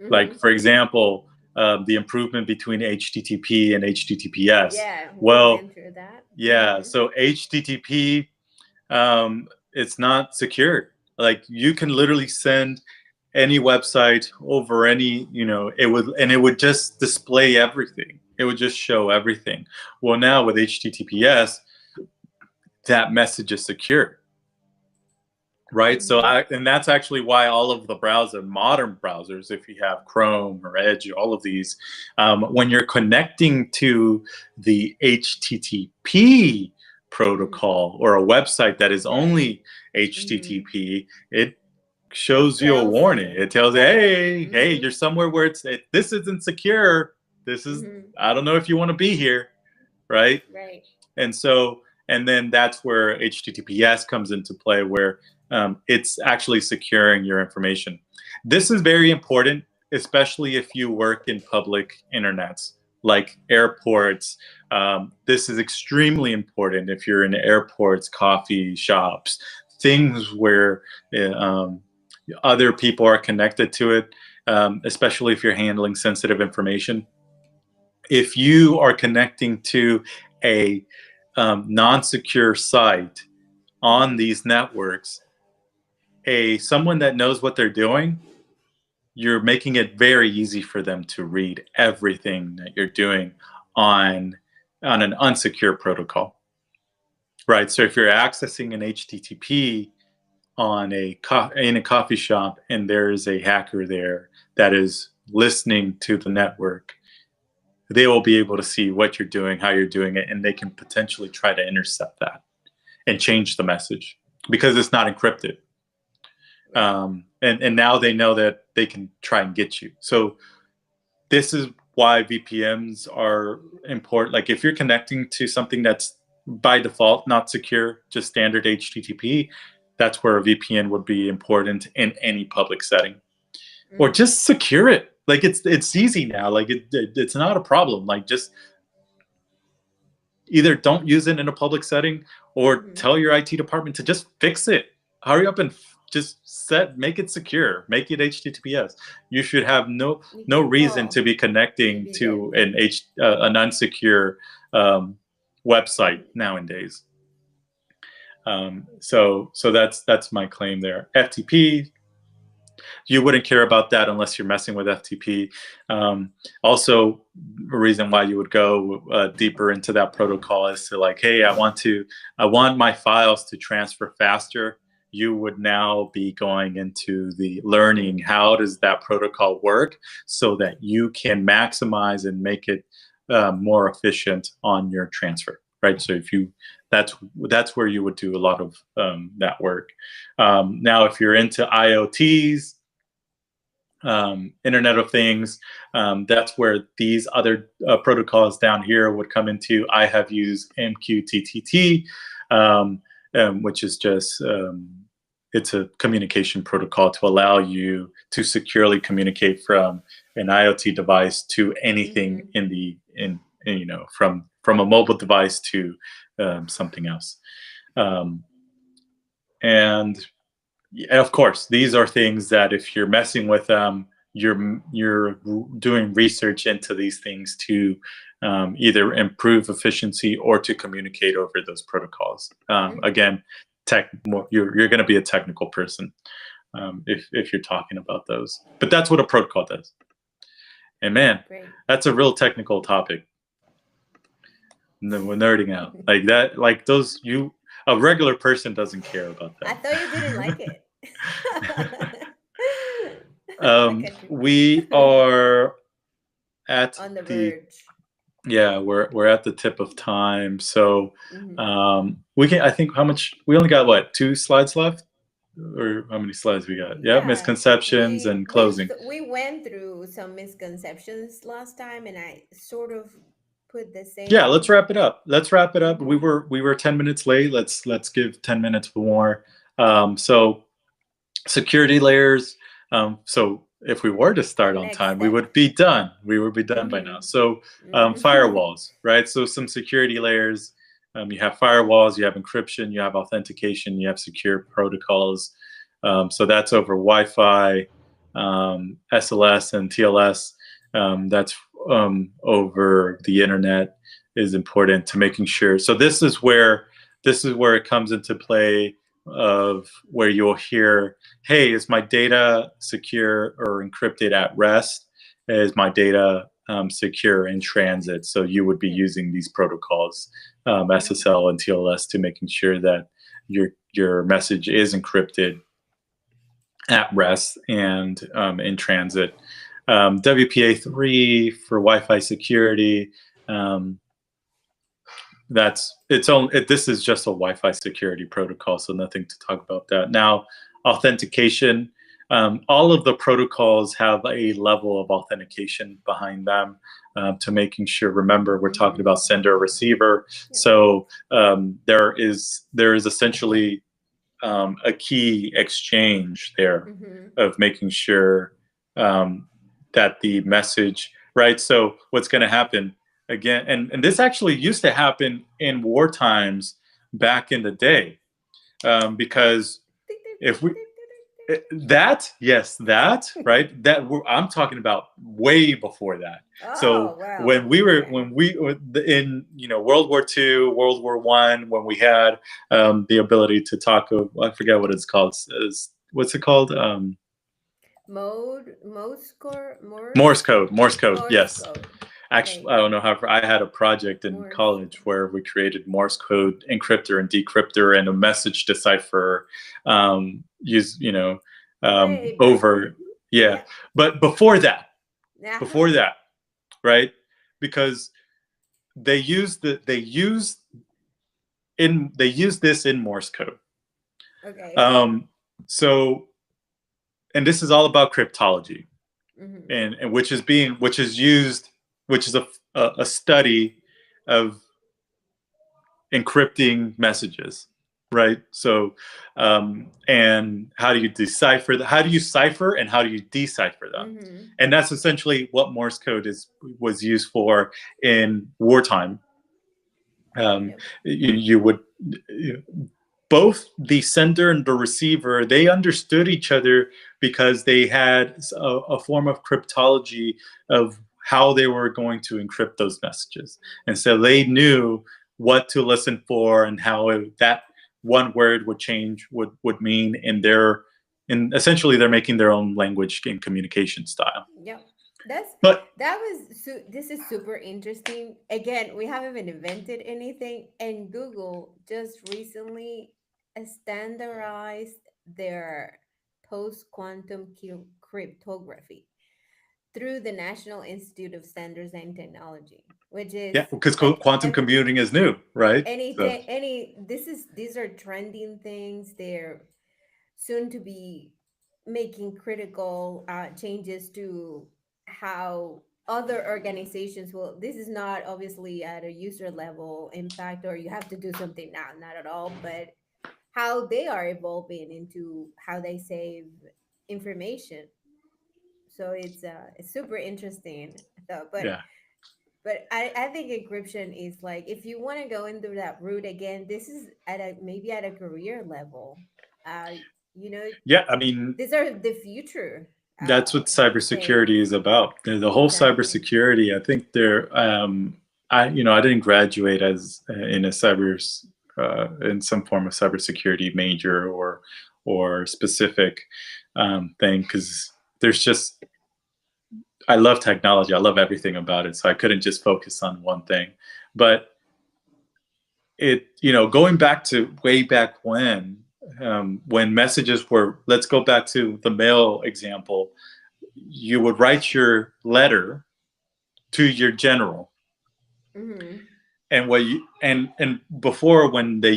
Like, Mm-hmm. for example, the improvement between HTTP and HTTPS. Yeah, we Well, went through that. yeah. Mm-hmm. So HTTP, it's not secure. Like, you can literally send any website over any, it would just display everything. It would just show everything. Well, now with HTTPS, that message is secure, right? So Mm-hmm. and that's actually why all of the modern browsers, if you have Chrome or Edge, all of these, when you're connecting to the HTTP Mm-hmm. protocol or a website that is Right. only Mm-hmm. HTTP, it shows you a Tells warning. you, It tells you, right. hey, Mm-hmm. you're somewhere where this isn't secure. This is, Mm-hmm. I don't know if you want to be here, right? Right. And so, and then that's where HTTPS comes into play, where it's actually securing your information. This is very important, especially if you work in public internets like airports. This is extremely important if you're in airports, coffee shops, things where other people are connected to it, especially if you're handling sensitive information. If you are connecting to a non-secure site on these networks, someone that knows what they're doing, you're making it very easy for them to read everything that you're doing on an unsecure protocol, right? So if you're accessing an HTTP on in a coffee shop and there's a hacker there that is listening to the network, they will be able to see what you're doing, how you're doing it, and they can potentially try to intercept that and change the message because it's not encrypted. And now they know that they can try and get you. So this is why VPNs are important. Like if you're connecting to something that's by default not secure, just standard HTTP, that's where a VPN would be important in any public setting. Or just secure it. Like it's easy now. Like it's not a problem. Like just either don't use it in a public setting or tell your IT department to just fix it. Hurry up and just make it secure. Make it HTTPS. You should have no reason to be connecting to an unsecure website nowadays. So that's my claim there. FTP, you wouldn't care about that unless you're messing with FTP. Also, a reason why you would go deeper into that protocol is to like, hey, I want my files to transfer faster. You would now be going into the learning, how does that protocol work so that you can maximize and make it more efficient on your transfer, right? So if you, that's where you would do a lot of that work. Now, if you're into IoTs, Internet of Things, that's where these other protocols down here would come into. I have used MQTT, which is just it's a communication protocol to allow you to securely communicate from an IoT device to anything in you know, from a mobile device to something else. And of course, these are things that if you're messing with them, you're doing research into these things to either improve efficiency or to communicate over those protocols. Again, you're going to be a technical person if you're talking about those. But that's what a protocol does. And man, that's a real technical topic. We're nerding out like that. Like those, a regular person doesn't care about that. I thought you didn't like it. We are at on the verge. Yeah, we're at the tip of time. So we can, I think, we only got what, 2 slides left? Or how many slides we got? Yeah, misconceptions and closing. We went through some misconceptions last time, and I sort of put the same. Yeah, let's wrap it up. We were 10 minutes late. Let's give 10 minutes more. So security layers. So if we were to start on time, we would be done. We would be done by now. So firewalls, right? So some security layers. You have firewalls, you have encryption, you have authentication, you have secure protocols. So that's over Wi-Fi, SLS, and TLS. That's over the internet is important to making sure. So this is where it comes into play of where you'll hear, hey, is my data secure or encrypted at rest? Is my data secure in transit? So you would be using these protocols, SSL and TLS, to making sure that your message is encrypted at rest and in transit. WPA3 for Wi-Fi security. This is just a Wi-Fi security protocol, so nothing to talk about that. Now, authentication. all of the protocols have a level of authentication behind them to making sure. Remember, we're talking about sender receiver, so there is essentially a key exchange there of making sure that the message, right? So what's going to happen again, and this actually used to happen in war times back in the day, because if we that right, I'm talking about way before that. So wow. when we were in World War II, World War I, when we had the ability to talk of, I forget what it's called, what's it called, Morse code, yes. Code. Actually, I don't know how. I had a project in college where we created Morse code encryptor and decryptor and a message decipher. Over, yeah. But before that, right? Because they use this in Morse code. Okay. So, and this is all about cryptology. And which is a study of encrypting messages, right? So and how do you decipher how do you cipher and how do you decipher them? And that's essentially what Morse code was used for in wartime. You would both the sender and the receiver, they understood each other because they had a form of cryptology of how they were going to encrypt those messages. And so they knew what to listen for and how that one word would change, would mean in essentially they're making their own language and communication style. Yep. This is super interesting. Again, we haven't even invented anything, and Google just recently standardized their post-quantum cryptography through the National Institute of Standards and Technology, which is because quantum computing is new, right? These are trending things. They're soon to be making critical changes to how other organizations will. This is not obviously at a user level impact, or you have to do something now, not at all, but how they are evolving into how they save information. So it's super interesting though. But I think encryption is like, if you want to go into that route again, this is maybe at a career level. Uh, I mean, these are the future. That's what cybersecurity is about. The whole cybersecurity. I think I didn't graduate as in a in some form of cybersecurity major or specific thing, because there's just, I love technology. I love everything about it. So I couldn't just focus on one thing. But going back to way back when messages were, let's go back to the mail example. You would write your letter to your general. And and before, when they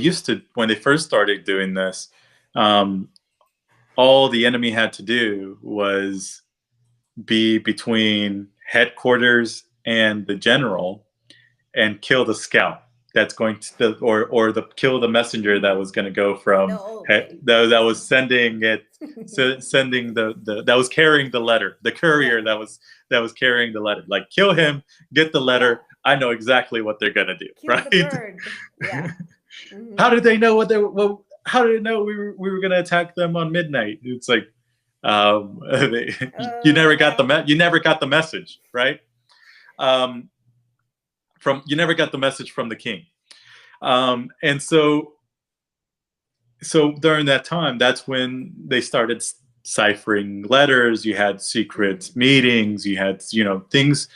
first started doing this, all the enemy had to do was be between headquarters and the general and kill the scout that's going to kill the messenger that was going to go from that was sending it sending that was carrying the letter, the courier that was carrying the letter. Like, kill him, get the letter. I know exactly what they're going to do. Kill right? The bird. Yeah. How did they know how did they know we were going to attack them on midnight? It's like, you never got the message, right? You never got the message from the king. And so during that time, that's when they started ciphering letters. You had secret meetings, you had things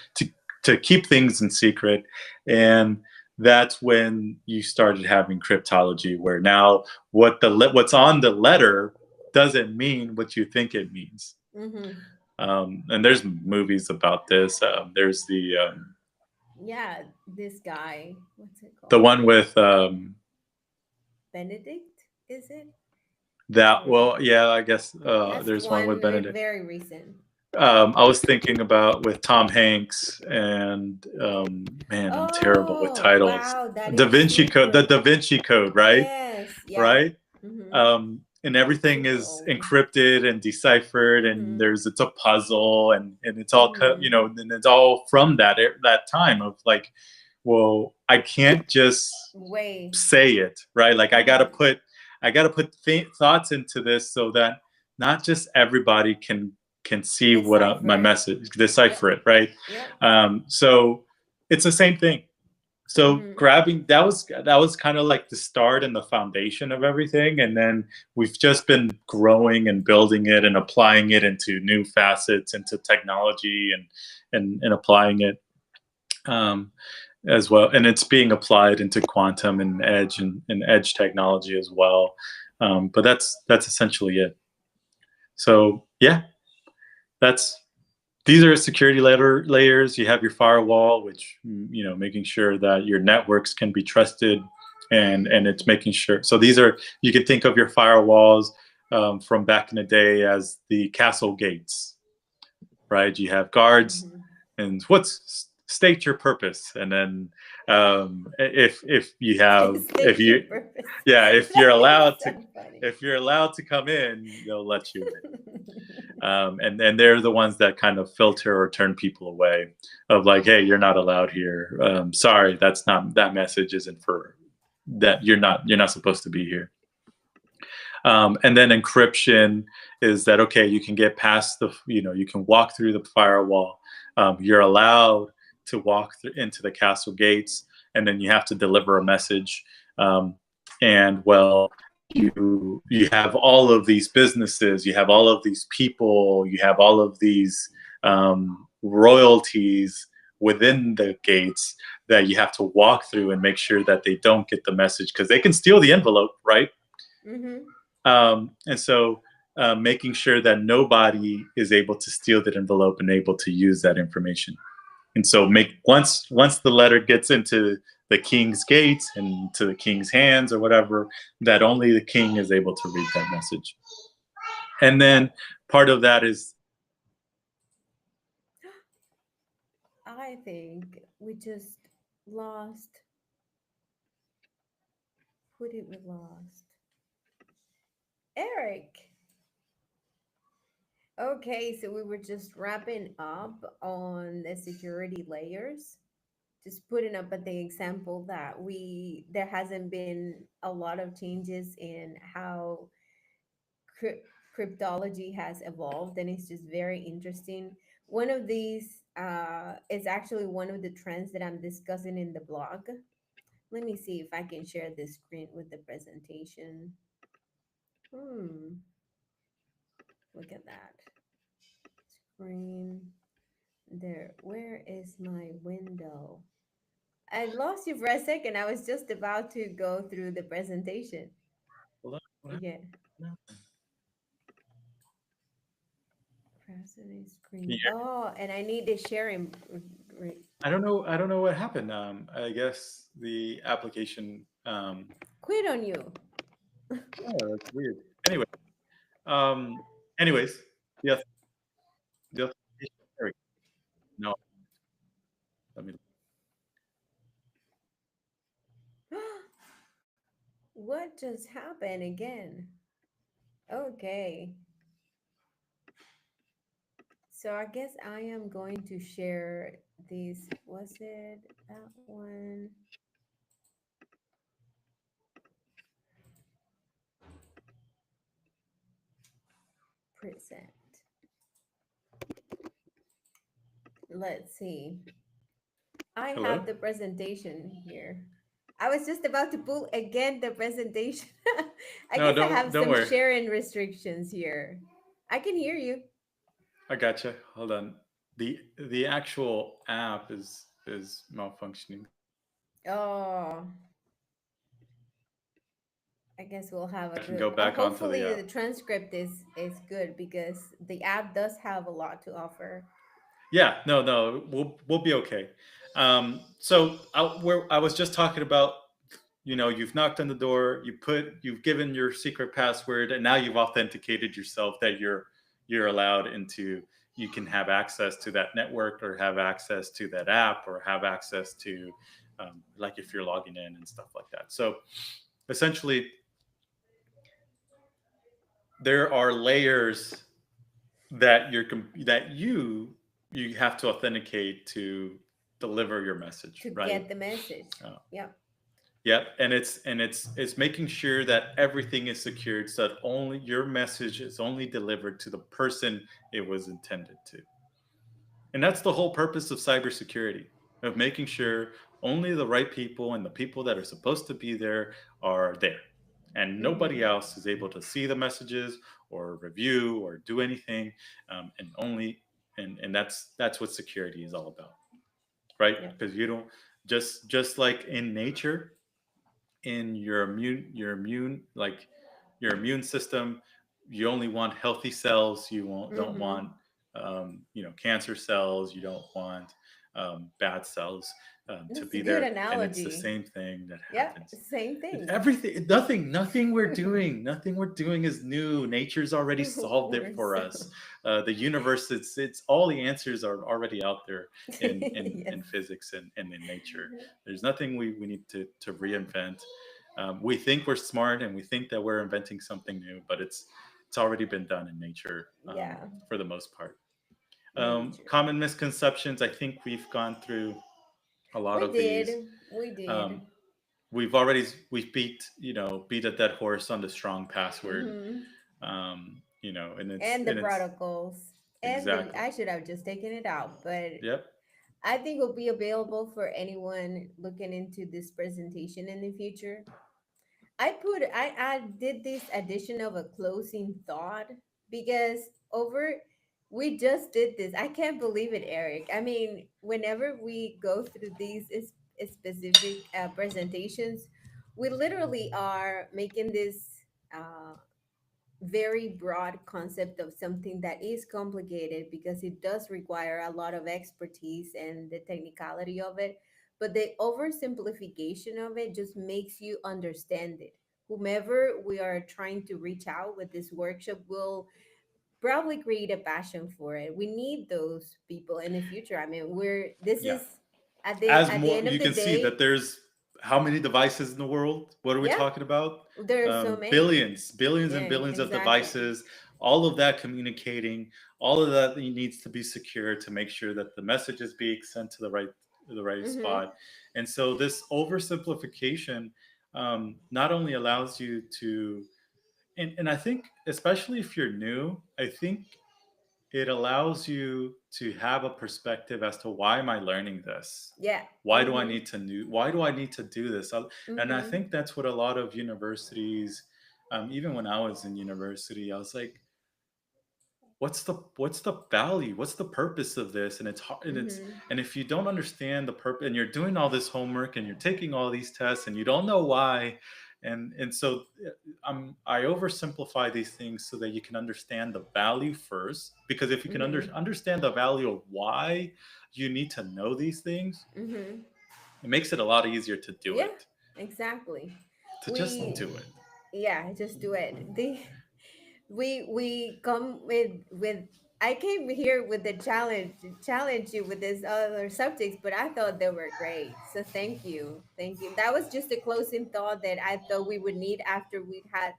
to keep things in secret. And that's when you started having cryptology, where now what's on the letter doesn't mean what you think it means. And there's movies about this. There's this guy, what's it called? The one with Benedict, is it? That, well, yeah, I guess That's there's one with Benedict. very recent. I was thinking about with Tom Hanks and man, I'm terrible with titles. Wow, that Da is Vinci Code, the super. Da Vinci Code, right? Yes, yeah. Right? Mm-hmm. And everything Super is old. encrypted and deciphered, and Mm-hmm. it's a puzzle, and it's all Mm-hmm. and it's all from that time of like, well, I can't just Way. say it, right? Like I gotta Mm-hmm. put thoughts into this so that not just everybody can see what my Decipher it. message, decipher it, right? Yep. So it's the same thing. So Mm-hmm. grabbing that was kind of like the start and the foundation of everything, and then we've just been growing and building it and applying it into new facets, into technology, and applying it as well. And it's being applied into quantum and edge technology as well. But that's essentially it. So yeah, these are security layers. You have your firewall, which, making sure that your networks can be trusted, and it's making sure. So these are, you can think of your firewalls from back in the day as the castle gates, right? You have guards, and state your purpose, and then if you have if you yeah, if you're allowed to if you're allowed to come in, they'll let you in. And they're the ones that kind of filter or turn people away, of like, hey, you're not allowed here. Sorry, that message isn't for that. You're not supposed to be here. And then encryption is that, okay, you can get past you can walk through the firewall. You're allowed to walk into the castle gates, and then you have to deliver a message. And well, you have all of these businesses, you have all of these people, you have all of these royalties within the gates that you have to walk through and make sure that they don't get the message, because they can steal the envelope, right? And so making sure that nobody is able to steal that envelope and able to use that information. And so once the letter gets into the king's gates and to the king's hands or whatever, that only the king is able to read that message. And then part of that is, I think we just lost. Who did we lost? Erick. Okay, so we were just wrapping up on the security layers, just putting up at the example that there hasn't been a lot of changes in how cryptology has evolved, and it's just very interesting. One of these is actually one of the trends that I'm discussing in the blog. Let me see if I can share this screen with the presentation. Look at that screen there. Where is my window? I lost you for a second. I was just about to go through the presentation. Yeah. Presentation screen. yeah, Oh, and I need to share him. I don't know what happened. I guess the application Quit on you. oh, that's weird. Anyway, anyways, the authentication. No, let me. What just happened again? Okay. So I guess I am going to share these. Was it that one? Present. Let's see. I Hello? have the presentation here. I was just about to pull again the presentation. I No, guess I have don't some worry. sharing restrictions here. I can hear you. I gotcha. Hold on. The actual app is malfunctioning. Oh, I guess we'll have a I can good. go back onto Hopefully, the the app. transcript is good because the app does have a lot to offer. Yeah, no, we'll be okay. So I was just talking about you've knocked on the door, you've given your secret password, and now you've authenticated yourself that you're allowed into. You can have access to that network, or have access to that app, or have access to, like if you're logging in and stuff like that. So essentially, there are layers that you have to authenticate to deliver your message, To right? get the message. Uh, Yeah. Yep, and it's making sure that everything is secured, so that only your message is only delivered to the person it was intended to. And that's the whole purpose of cybersecurity, of making sure only the right people and the people that are supposed to be there are there. And nobody Mm-hmm. else is able to see the messages or review or do anything. And only and that's what security is all about, right? Yeah. Because you don't just like in nature, in your immune system, you only want healthy cells. You won't don't Mm-hmm. want cancer cells. You don't want bad cells to That's a be good there. And it's the analogy. same thing that Yeah, happens. same thing. Everything, nothing we're doing is new. Nature's already solved it We're for so us. The universe, it's all the answers are already out there in yes. physics and in nature. There's nothing we need to reinvent. We think we're smart and we think that we're inventing something new, but it's already been done in nature, Yeah, for the most part. nature. Common misconceptions. I think we've gone through a lot We of these. did. We did. Um, we've beat a dead horse on the strong password. Mm-hmm. And it's And the and it's protocols. And the exactly. I should have just taken it out, but Yep. I think will be available for anyone looking into this presentation in the future. I did this addition of a closing thought because over we just did this. I can't believe it, Eric. I mean, whenever we go through these specific presentations, we literally are making this uh, very broad concept of something that is complicated because it does require a lot of expertise and the technicality of it, but the oversimplification of it just makes you understand it. Whomever we are trying to reach out with this workshop will probably create a passion for it. We need those people in the future. I mean, we're this Yeah. is As at the more, end of you the can see day. that there's how many devices in the world? What are we Yeah, talking about? there are so many. Billions Yeah, and billions of exactly. devices. All of that communicating, all of that needs to be secure to make sure that the message is being sent to the right Mm-hmm. spot. And so this oversimplification not only allows you to, and I think especially if you're new, I think it allows you to have a perspective as to, why am I learning this? Yeah. Mm-hmm. Why do I need to do this? And I Mm-hmm. think that's what a lot of universities, even when I was in university, I was like, what's the value? What's the purpose of this? And it's hard, Mm-hmm. and if you don't understand the purpose, and you're doing all this homework and you're taking all these tests and you don't know why, and so I oversimplify these things so that you can understand the value first. Because if you can Mm-hmm. understand the value of why you need to know these things, Mm-hmm. it makes it a lot easier to do Yeah, it, exactly. to just We do it. yeah, just do it. We come with I came here with the challenge you with these other subjects, but I thought they were great. So thank you. Thank you. That was just a closing thought that I thought we would need after we'd had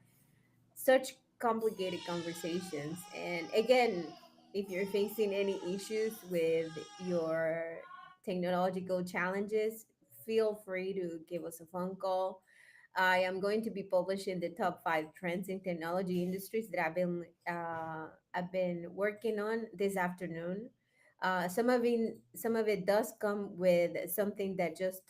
such complicated conversations. And again, if you're facing any issues with your technological challenges, feel free to give us a phone call. I am going to be publishing the top 5 trends in technology industries that I've been working on this afternoon. Some of it does come with something that just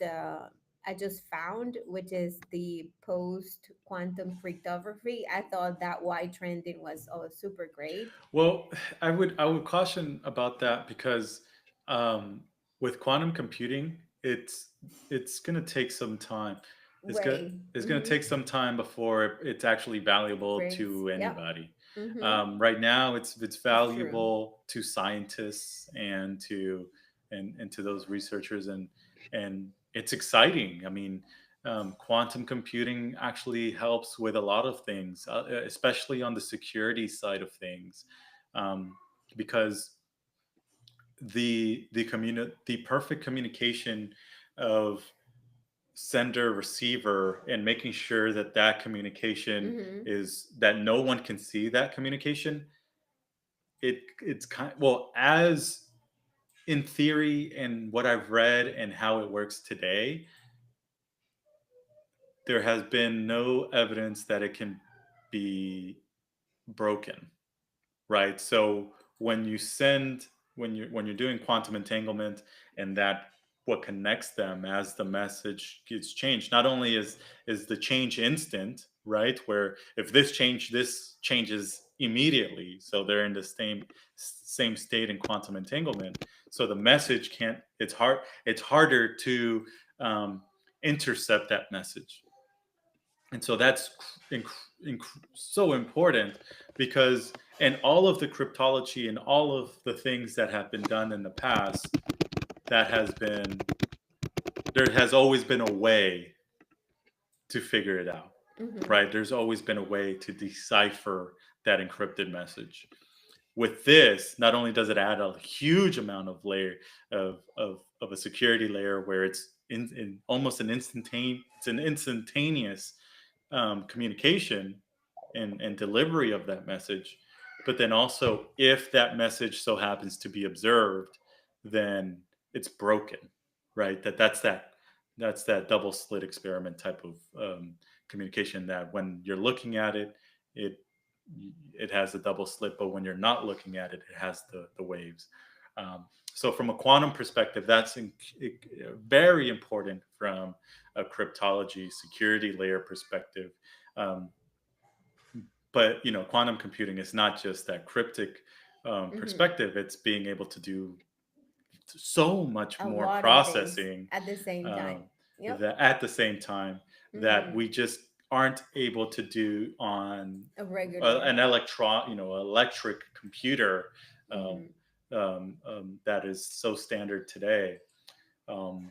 I just found, which is the post quantum cryptography. I thought that why trending was super great. Well, I would caution about that, because um, with quantum computing, it's going to take some time. It's going Way. it's going to Mm-hmm. take some time before it's actually valuable Breaks. to Yep. anybody. Mm-hmm. Right now, it's It's true. valuable to scientists and to those researchers, and it's exciting. I mean, Quantum computing actually helps with a lot of things, especially on the security side of things, um, because the perfect communication of sender receiver and making sure that that communication Mm-hmm. is that no one can see that communication. It's kind well, as in theory and what I've read and how it works today, there has been no evidence that it can be broken, right? So when you send when you're doing quantum entanglement, and that what connects them as the message gets changed, not only is the change instant, right, where if this changes immediately, so they're in the same state in quantum entanglement, so the message can't it's harder to um, intercept that message. And so that's so important, because and all of the cryptology and all of the things that have been done in the past, that has been there has always been a way to figure it out, Mm-hmm. right? There's always been a way to decipher that encrypted message. With this, not only does it add a huge amount of layer of a security layer, where it's in almost an instantaneous communication and delivery of that message. But then also, if that message so happens to be observed, then it's broken, right? That's that double slit experiment type of communication, that when you're looking at it, it it has a double slit, but when you're not looking at it, it has the waves. So from a quantum perspective, very important from a cryptology security layer perspective. Um, but quantum computing is not just that cryptic Mm-hmm. perspective. It's being able to do so much A more lot of things processing, at the same time. um, Yep. that at the same time, that Mm-hmm. we just aren't able to do on A regular. an electric computer, um, Mm-hmm. that is so standard today. Um,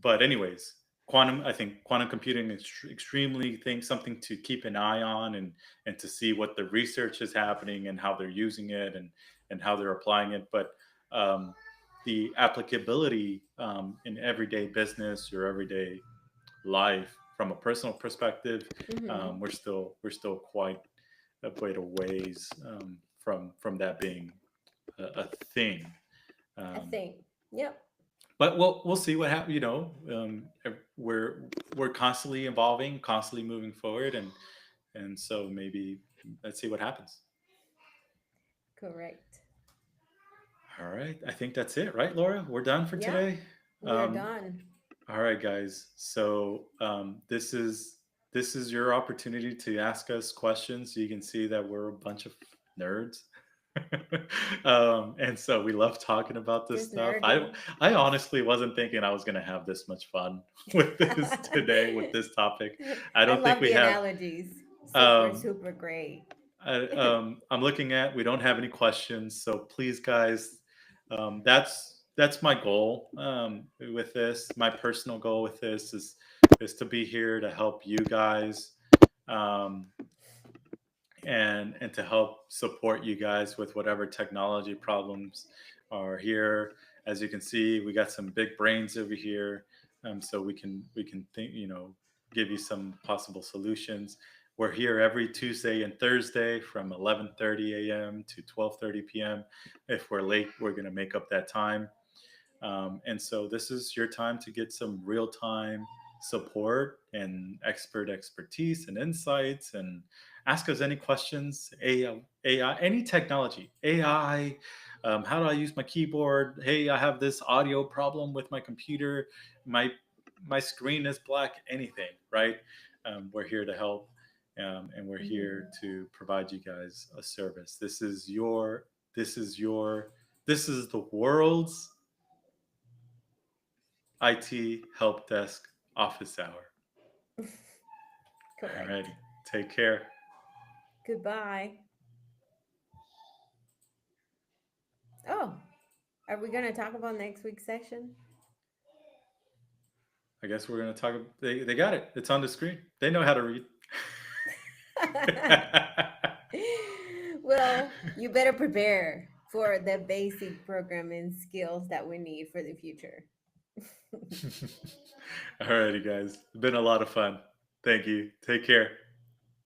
but anyways, I think quantum computing is extremely something to keep an eye on, and to see what the research is happening and how they're using it, and how they're applying it. But um, the applicability in everyday business or everyday life, from a personal perspective, Mm-hmm. we're still quite a quite a ways from that being a thing. I Um, think. Yep. but we'll see what happens. We're constantly evolving, constantly moving forward, and so maybe let's see what happens. Correct. All right, I think that's it, right, Laura? We're done for Yep. today. We are Um, done. all right, guys. So this is your opportunity to ask us questions. You can see that we're a bunch of nerds. And so we love talking about this Just stuff. nerdy. I honestly wasn't thinking I was going to have this much fun with this today, with this topic. I I don't think love we the have. analogies. Super, Um, super great. I'm looking at. We don't have any questions, so please, guys, that's my goal with this. My personal goal with this is to be here to help you guys. Um, and to help support you guys with whatever technology problems are here. As you can see, we got some big brains over here, so we can think, give you some possible solutions. We're here every Tuesday and Thursday from 11:30 a.m. to 12:30 p.m. If we're late, we're going to make up that time. And so this is your time to get some real time support and expertise and insights, and ask us any questions. AI, any technology, AI. How do I use my keyboard? Hey, I have this audio problem with my computer. My screen is black. Anything, right? We're here to help, and we're here Mhm. to provide you guys a service. This is the world's IT help desk office hour. Correct. Alrighty. Take care. Goodbye. Oh, are we going to talk about next week's session? I guess we're gonna talk. They got it. It's on the screen. They know how to read. Well, you better prepare for the basic programming skills that we need for the future. Alrighty, guys. It's been a lot of fun. Thank you. Take care.